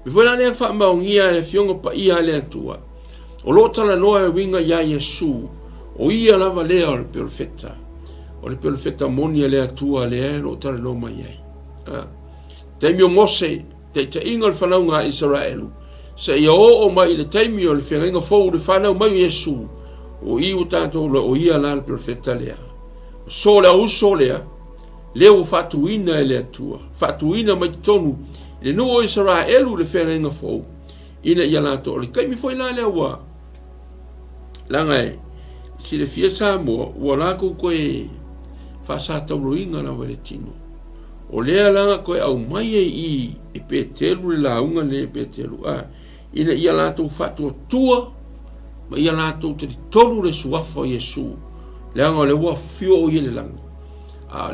Me foi lane wha maungia e fionga pa ia le atua. O lo tala noa e winga ia Iesu. O ia lava lea o le perfeta. O le perfeta moni le atua lea lo tala no mai ai. Teimi o Mose, te inga le whanaunga Israelu. Se ia o mai le teimi o le whenga fau le whanau mai Iesu. O i o tātou o ia la le profeta lea. So lea uso lea. Leo whatuina e lea tua. Whatuina mai tonu. Le no o Israelu le whenga fau. Ina ia lato o le kaimi foi la lea wa. Langa e. Si le fia sa mua. Ua lako koe. Whasa tauroinga na wale tino. O lea langa koe au mai I e petelu le launga le petelu. Ina ia lato whatua tua. Ma ia lato te tolu le suafa Iesu. Leanga o le ua fio o ile langa.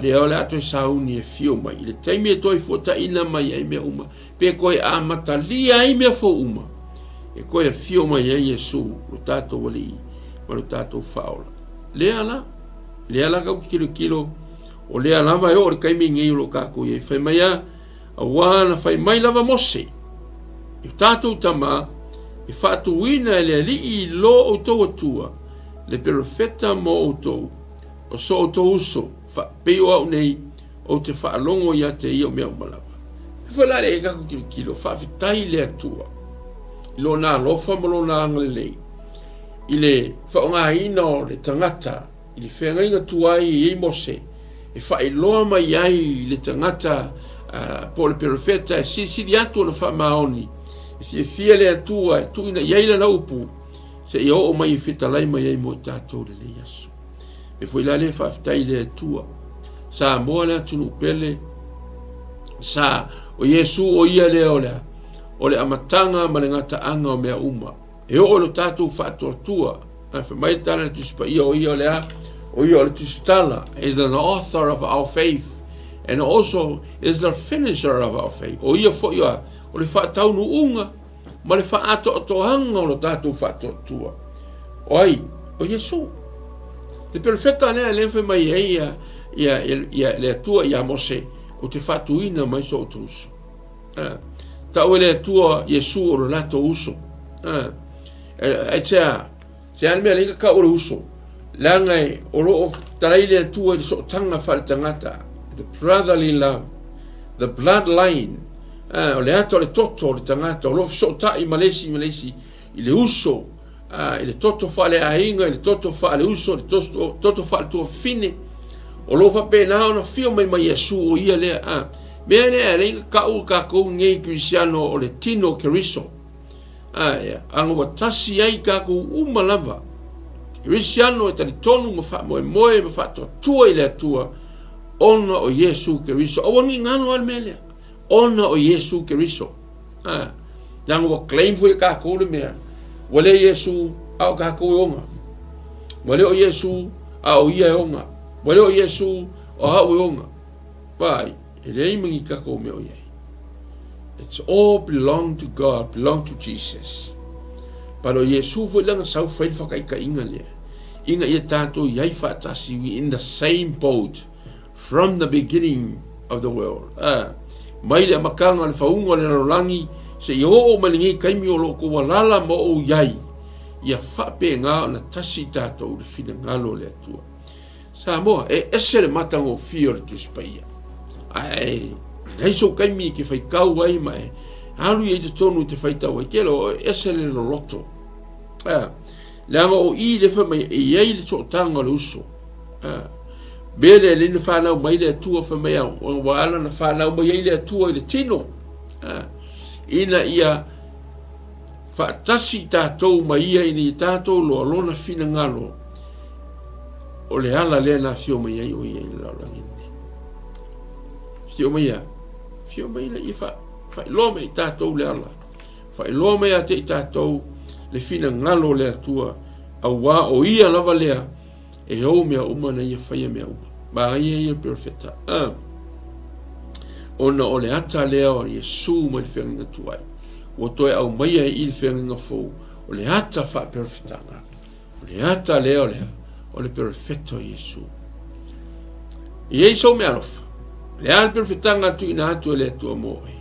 Lea o le ato e sauni e fio mai. I le taimi e toi fuata ina mai ai mea uma. Pe koe a matalia ai mea fo uma. E koe a fio mai ai Iesu. Lo tato wale I. Ma lo tato faola. Lea la. Lea la kau kilo. O lea lava e o le kaimi ngei lo kako i e whai mai a. A wana whai mai lava Mose. I tātou tama, I whatuina e le li I lo o tau atua, le perfeta mo o tau, o so o tau uso, peo au nei, o te whaalongo I a te I o mea umalawa. Whalare e kako kilo, whawhitai le atua, I lo nā lofa mo lo nā angale lei, I le whaonga ina o le tangata, I le whengainga tuai I Mose, e whailoa mai ai le tangata, po le perfeta, e siri atu na whamaoni, si e fia le atua e tuina iaila na upu se I o mai fitalai mai ai mo tātou le Iesu. Me foi la le whaftai le atua. Sa moa le atunu pele. Sa o Iesu o ia le o lea. O le amatanga ma le ngata anga o mea uma. E o lo tātou whaatua tua. Na whamai tala le tuspa ia o ia lea. O ia o le tustala. Is the author of our faith. And also is the finisher of our faith. O ia fo ia. O le whaatau nu unga, ma le whaato o tohanga o lo tātou whaato tua. O ai, o Iesu. Le perfeta lea le whi mai ia le atua ia Mose, o te whaatuina mai so o tu uso. Tau e le atua Iesu o lo lato uso. E tea, se ane mea linga ka o le uso. Langai, o lo o tarai le atua li so tanga whare tangata. The brotherly love, the bloodline, o le ato le toto le tangata o lo so tai malesi I le uso I le toto fa le ainga I le toto fa le uso le toto fa tu fine o lo fa pena ona fio mai Iesu o ia le me ne ka ko ngei Cristiano o le tino Keriso anga watasi ai ka ko umalava Cristiano e tali tonu mo fa mo fa to I le tua ona o Iesu Keriso o ni ngano al mele ona o Iesu Keriso. Yang wa claim fu ka ko le mea. Wale Iesu au ka ko onga. Wale o Iesu au ia onga. Wale o Iesu o ha onga. Pai, ele mingi ka ko me o ye. It's all belong to God, belong to Jesus. Pero Iesu fu langa sau fail fa kai ka inga le. Inga ia tanto yai fa tasi in the same boat. from the beginning of the world. Mai le makanga le faunga le rolangi se yo malingi kaimi o loko walala mo o yai. Ia whape ngā na tasi tātou le whina ngalo le atua. Sa moa, ese le matango fio le tuspaia. Nei so kaimi ke whaikau ai mai. Haru i te tonu te whaitau ai kelo, ese le loloto. Le anga o i le whamai e iei le tōtanga le uso. Bele le ne whanau mai le atua whamai au. Wa ala na whanau mai ei le atua i le tino. Ina ia whaatasi tātou mai ia ini tātou loa lona whina ngalo. O le ala lea na whio mai ei o iei le laurangine. Whio mai ia. Whio mai la i whailoa mai tātou le ala. Whailoa mai a te i tātou le whina ngalo le atua. Au wā o ia lava lea. E hau mea uma na ia whaia mea uma. Ba ia perfecta. Ona o le ata lea o Yesu mai le whenga tuai. O toi au mai ai i le whenga fau. O le ata wha perfecta ngā. O le ata lea o le perfecto Yesu. I ei sau mea rofa. Le a le perfecta ngā tu ina atu le atua mo ai.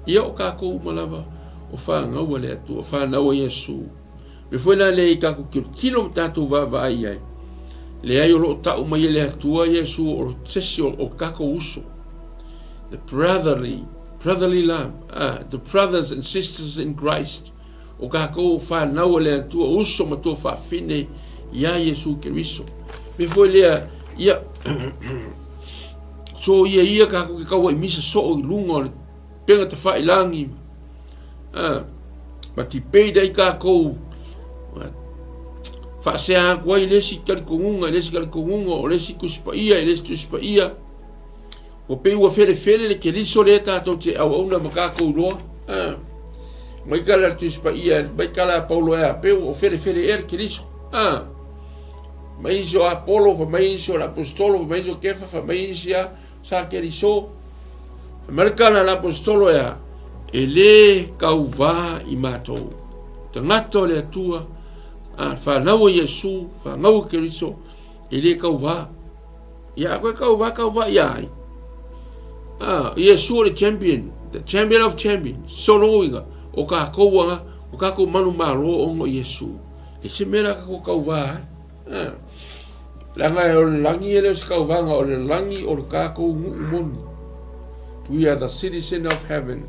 Ia o kako umalawa o wha ngaua le atua. Wha ngaua Yesu. Me fuena le i kako kilo tātou va ai ai. Le ai o lo tau mai le atua Yesu o tesi o kako uso. The brotherly love, the brothers and sisters in Christ. O kako whanau le atua uso matua whawhine ia Yesu Keriso. Me foi lea ia so ia kako ke kaua i misa so o lunga o le penga te whailangi. Ma ti peida i kako Fasea kuai lesi kalikongunga, o lesi kuspaia, lesi tuspaia. O pe ua fere le keriso le tātou te au makako uroa. Mai kala tuspaia, mai kala Paulo ea peu, o fere keriso. Mai iso Apolo, mai iso l'apostolo, mai iso Kefa, mai iso sa keriso. Mai kala l'apostolo ea, e le kauva i mātou. Tangato le atua, whanau Yesu, whanau Keriso, e le kauwa. Ia koe kauwa ia ai. Yesu le champion, the champion of champions. So inga, o ka kauwanga, o ka kou manu maro ongo Yesu. E se mera kako kauwa. Langa e o le langi ele o se kauwanga, o le langi o le ka kou umoni. We are the citizen of heaven,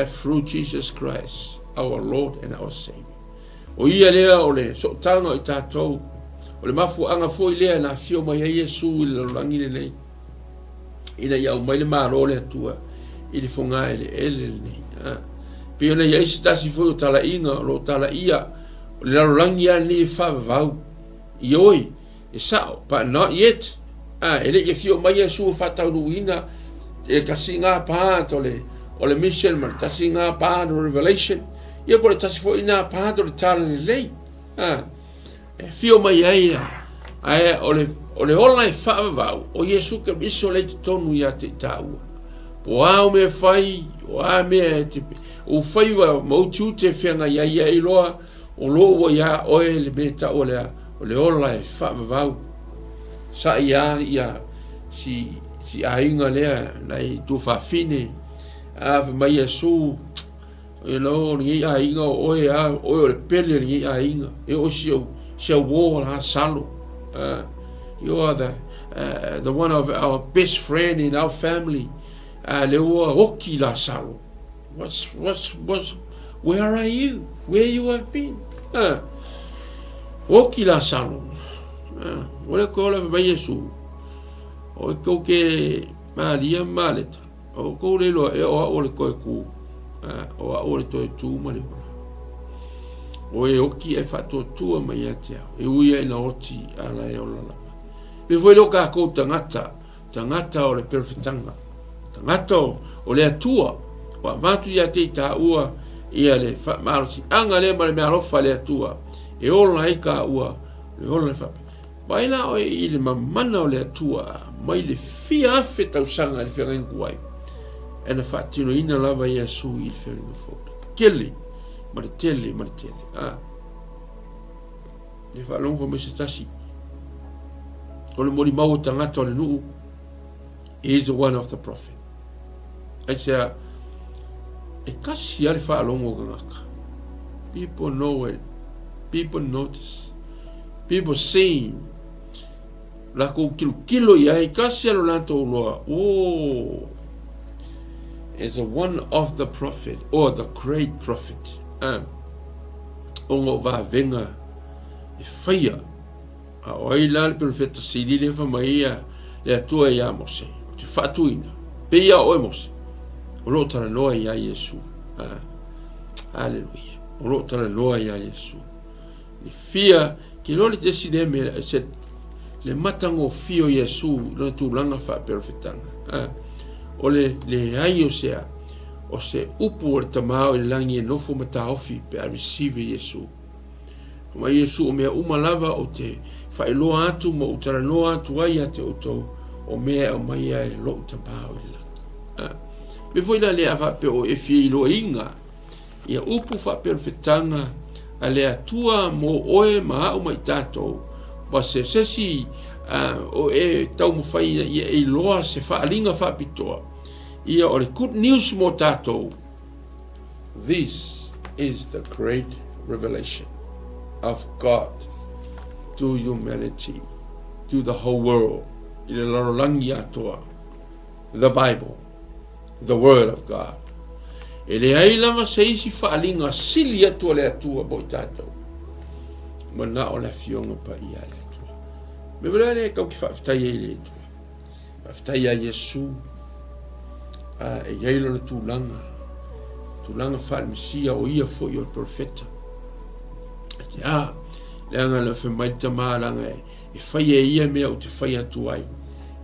through Jesus Christ, our Lord and our Savior. O ia lea o le sotanga i tātou. O le mafu anga foi lea na fio mai a Yesu i le rangi le nei. Ina iau mai le maro le atua. I le fonga ele nei. Pio na ia isi tasi foi o tala inga, lo tala ia. O le rangi a ni whavavau. I oi, e sao, but not yet. Ele ia fio mai Yesu whatau nuina. E kasi ngā pāto o le mission, ma kasi ngā pāto revelation. Ia pole tasi fo ina pāto le tāra le lei. E fio mai aia. O le ola e whaavau. O Yesu ke miso le te tonu ia te tāua. Po au me whai. O a mea te. O whai wa mautu te whenga ia i loa. O loa ia oe le me ta o le ola e whaavau. Sa ia si ainga lea. Nei tu whawhine. Mai Yesu. You know, ni ainga oe o le pele ni ainga. E o sia wo ha salo. You are the one of our best friend in our family. Le o oki la salo. Where are you? Where you have been? Oki la salo. Wale ko la ba Yesu. O ko ke Maria maleta. O ko le lo e o le ko ku. O a ore to tu male. O e oki e fato tua mai atia. E uia ina oti ala e ola lava. Me foi loka ko tangata o le perfetanga. Tangata o le atua. Wa vatu ia te ta ua ia le fa marsi anga le male me alofa le atua. E ola ika ua le ola fa. Baila o i le mamana o le atua mai le fia afe tau sanga le fia ngai. Ena whaatino ina lava Yesu i le whenga fōta. Kele, maritele. E whaalongo me se tasi. O le mori mau tangata o le nuu. He's one of the prophet. I say, e kasi ale whaalongo ngaka. People know it. People notice. People see. Lako kilo ia e kasi alo lanto uloa. Oh, it's one of the prophet or the great prophet. Ongo va venga e whaia. A oila le profeta siri le whamaia le atua ia Mose. Te whatuina. Peia oe Mose. O lo tala noa ia Yesu. Hallelujah. O lo tala noa ia Yesu. Ni fia ki loli te sineme le matango fio Yesu na tūlanga wha perfetanga. O le ai o se upu o le tamao i le langi e nofo mata ofi pe a receive Yesu. Ma Yesu o mea umalava o te whailoa atu ma utara noa atu ai a te oto o mea o mai e lo tamao i le langi. Me foi na le awa pe o e fie ilo inga ia upu wha perfetanga a le atua mo oe ma au mai tātou ba se sesi o e tau mawhai ia e loa se whaalinga whapitoa ia o le good news mo tātou. This is the great revelation of God to humanity, to the whole world. I le larolangi atoa, the Bible, the Word of God. E le ai lama se isi whaalinga sili atua le atua boi tātou. Mana o le fionga pa ia le atua. Me wera le kau ki whaafitai e le atua. Whaafitai a Yesu. E iailo na tūlanga. Tūlanga whaalmisia o ia fo i o profeta. E le anga le whemaita maaranga e whai e ia mea o te whai atu ai.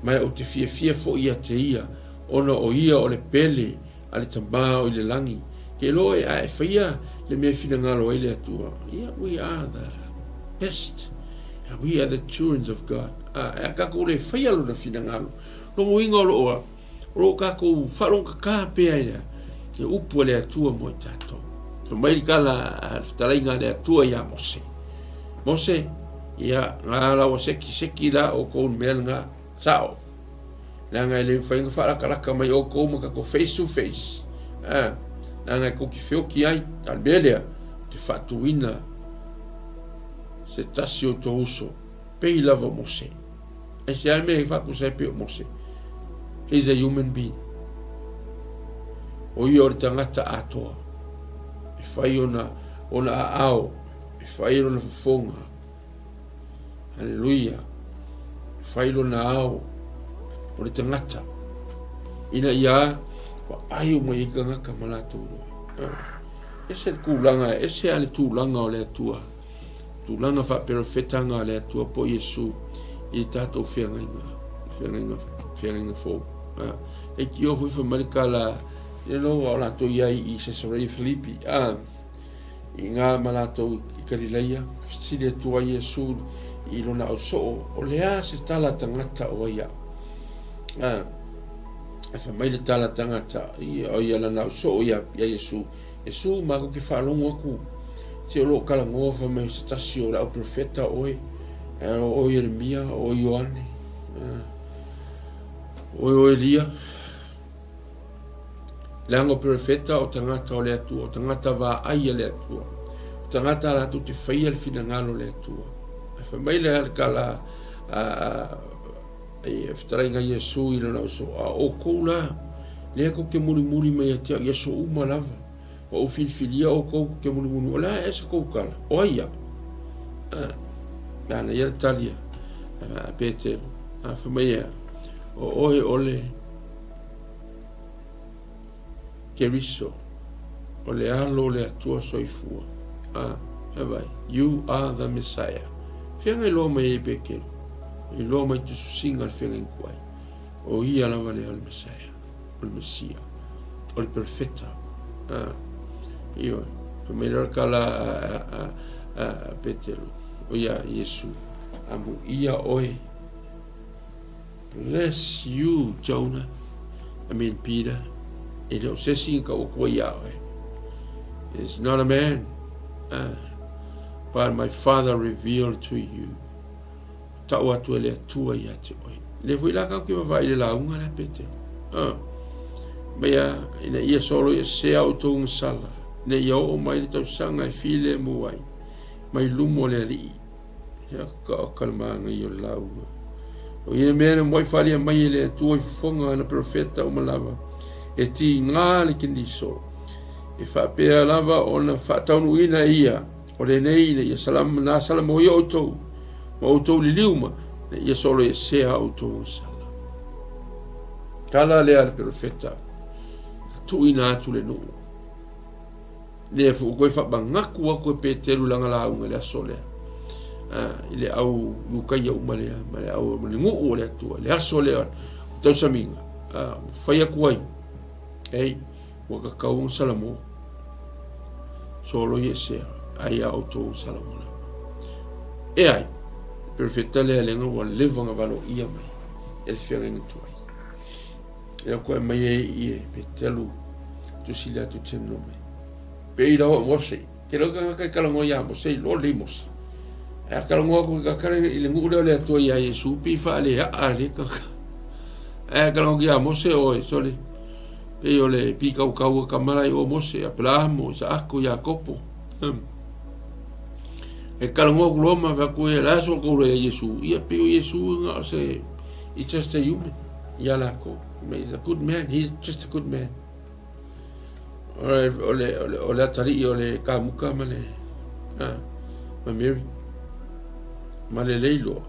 Mai o te fia fo ia te ia. Ona o ia o le pele. Ale tamao i le langi. Ke loe a e whaia le mea whingalo e le atua. Yeah, we are the best. We are the children of God. E kako le whaia lo na whingalo. No mo inga o loa. Ro kako whalonga ka pēa ia. Ke upu le atua mo i tātou. Whamairi kala whtarainga le atua ia Mose. Mose, ia ngā lawa seki la o koun mea ngā sao. Nanga ele whainga wharakaraka mai o kou maka ko face to face. Nanga ko ki whioki ai, talbelea, te whatuina, se tasi o to uso, pei lava Mose. E se ai mea whaku sai pe o Mose. He's a human being. O ia o te tangata atoa. E whai ona a ao, e whai ona whafonga. Hallelujah. E whai ona ao, o le tangata ina ia wa ai o mai ka ngaka malato ese kulanga ese ale tulanga o le atua tulanga fa perfetanga le atua po Yesu i tato fianga fo e ki o fu marikala e no o la to ia i se sore Filipi i ngā malato i Galileia si le tua Yesu i lona o so o lea se tala tangata o ia e whamai le tala tangata o ia lana so o ia Yesu Yesu mako ke whalongo aku te o loo kala ngoa whamai se tasi o lau profeta oe o Jeremia o Ioane o Elia leanga profeta o tangata o le atua o tangata wa aia le atua o tangata la tu te whaia le finangalo le atua e whamai le kala e whtarainga Yesu i lana so o koula lea ko ke muri mai atia Yesu umalava o filfilia o kou ke muri o la esa koukala o aia nana ia talia Peter whamaia o oe ole keriso o le alo le atua soifua vai you are the Messiah whianga ilo mai e pekero i loa mai tu susinga le whenga inkuai. O ia lawa le al Messiah, o le Messia, o le perfeta. Io, o me kala Petero, o ia Yesu, amu ia oe. Bless you, Jonah. I mean Peter. E leo sesi ka o kua ia oe. It's not a man, but my Father revealed to you. Tau atu ele atua ia te oe. le foi la ka ke vai le launga le pete mea ina ia solo ia se auto un sala ne ia o mai le tau sanga e file mo ai mai lumo le ali ia ka kalma ngai o launga o ia mea moi falia mai le tu fonga na profeta o malava e ti ngā le kini so e fa pea lava ona fa taunu ina ia o le nei ia salam na salam o ia auto li liuma ia solo ia se auto sala kala le al profeta tu ina atu le no le fu ko fa bangaku wa ko petelu langa la unga le sole ile au luka ia male au male ngu le tu le sole to saminga fa ia kuai ei wa ka kau salamo solo ia se ai auto salamo e ai perfetta le lenga wa levanga valo ia mai el fianga tu ai e ko mai e petelu tu silia tu chenno mai pe ira mo sei ke lo ka kalongo ya mo sei lo limos e kalongo ko ka kare ile ngule le to ya Yesu pi fa le ale ka e kalongo ya mo sei o sole pe yo le pi ka ka mala o mo sei Abraham sa ako Jacobo e kalongo gloma va ko era so ko le Yesu ia pe Yesu nga se it's just a human ya la ko he's a good man he's just a good man ole tari ole kamuka male ma Mary male leilo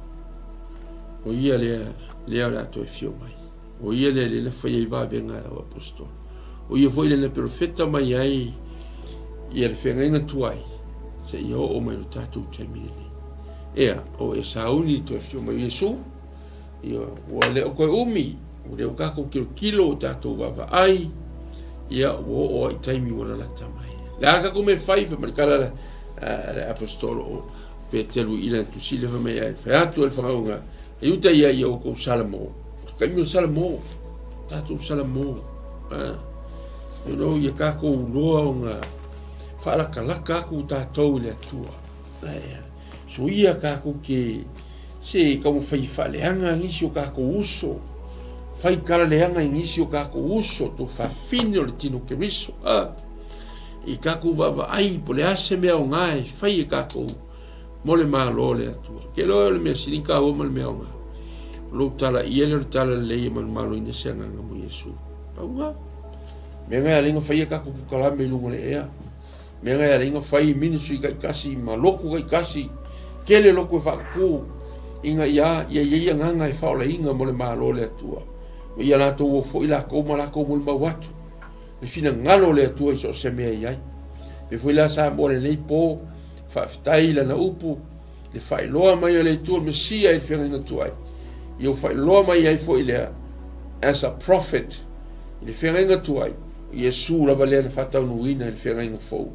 o ia le ala to fio mai o ia le foi va venga o apostol o ia foi le profeta mai ai ia le fenga tuai se io o mai tatu temile ea o e sauni to fio mai Yesu io o le ko umi o le ka ko kilo tatu va ai ia o i taimi ora la tamai la ka come fai fa marcare apostolo petelu ila tu sile fa mai fa atu el faunga aiuta ia io ko salamo ka mi salamo tatu salamo you know ia ka ko loa fa la ka ku tatu le tua so ia ka ku ke se como fai fa le anga ni so ka ko uso fai kala leanga inisio ka ko uso to fa fino le tino ke riso i ka ko va ai po le ase me o ngai fai ka ko mole ma lo le atu ke lo le me sin ka o mal me o nga lo tala i le tala le man malo ine se nga mo Yesu pa nga me nga linga fai ka ko kala me lu le ea me nga linga fai ministry ka kasi maloko ka kasi ke le loko fa ku inga ia nga fa le inga mole ma lo le atu ia la to fo ila ko mala ko mul mawatu le fina ngalo le tu so se me ai me foi la sa mo le po fa ftai la na upu le fai lo mai le tu me sia il fina na tu ai io fai lo mai ai foi le as a prophet le fina na tu ai Yesu la vale fa ta uina il fina na fo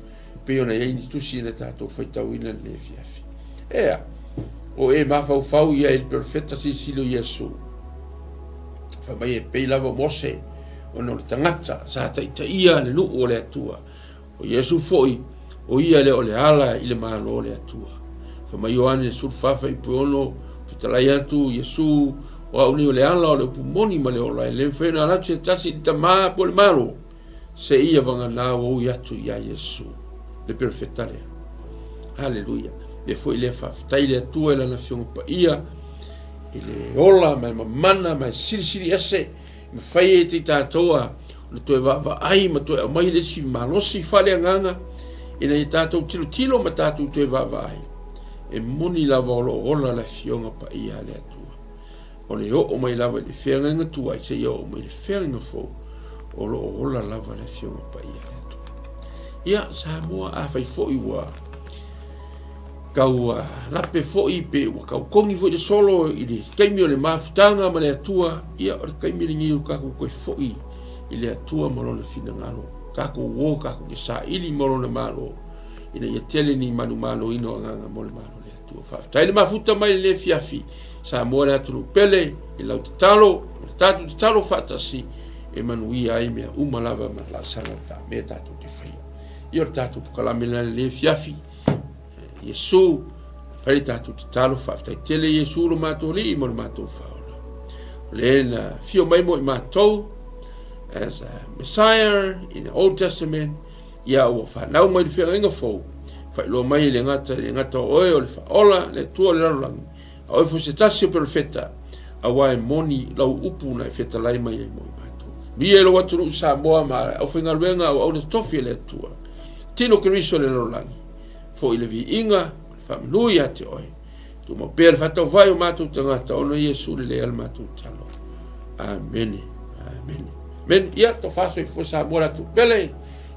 pe ona ai ni tu sina ta to fai ta uina le fiafi o e ma fa ia il perfetta si lo Yesu fa mai pe lava mose ono tangata sa ta ia le no ole atua o Yesu foi o ia le ole ala ile malo le atua fa mai Ioane sul fa i pono fitalai atu Yesu o uni ole ala ole pumoni ma le ola le fena la che tasi tama pol malo se ia vanga na o ia tu ia Yesu le perfettale alleluia le foi le fa tai le atua la nazione pa ia ile ola mai mana mai siri ese me fai te tatoa le to va ai ma to mai le si malosi fale nganga ina tato tilo ma tato to va ai e moni la volo ola la fionga pa ia le atua ole o mai lava le fionga tu ai se o mai le fionga fo ola lava le fionga pa ia le atua ia sa mo a fai fo iwa kau lape foi pe kau kongi foi de solo ile kaimi le mafutanga ma le atua ia o kaimi le ngiu ka ko foi ile atua mo le fina ngalo ka ko wo ka ko sa ili mo le malo ina ia tele ni manu malo ino nga mo le malo le atua fa tai le mafuta mai le fiafi sa mo le atu pele ile talo fatasi e manui ai me uma lava ma la sanata me tatu te fai io tatu kala me le fiafi Yesu fai tatu talo fa tele Yesu lo matoli mo mato fa Lena fio mai mo I mātou as a Messiah in the Old Testament ia o whanau mai le whianga fau whai lo mai le ngata oe o le whaola le tua le rarangi a oi fo se tasi o perfeta a wae moni lau upu na feta lai mai ai mo I mātou bia lo watu nu Samoa ma au whinga luenga au le tofi le tua tino keriso le rarangi fo I le vi inga whamanui a te oe tu ma pēr whatau vai o mātou tangata ono Iesu le al mātou talo amen amen men ia to faso I fo Samoa tu pele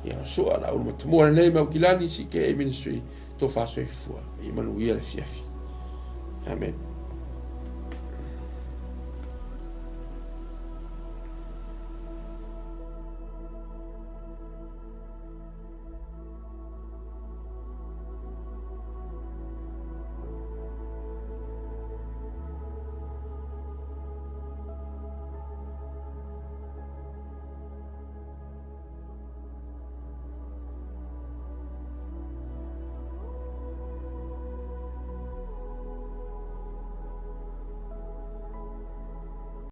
ia so ala o mo nei ma kilani si ke ministry to faso I fo I manuia le fiafi amen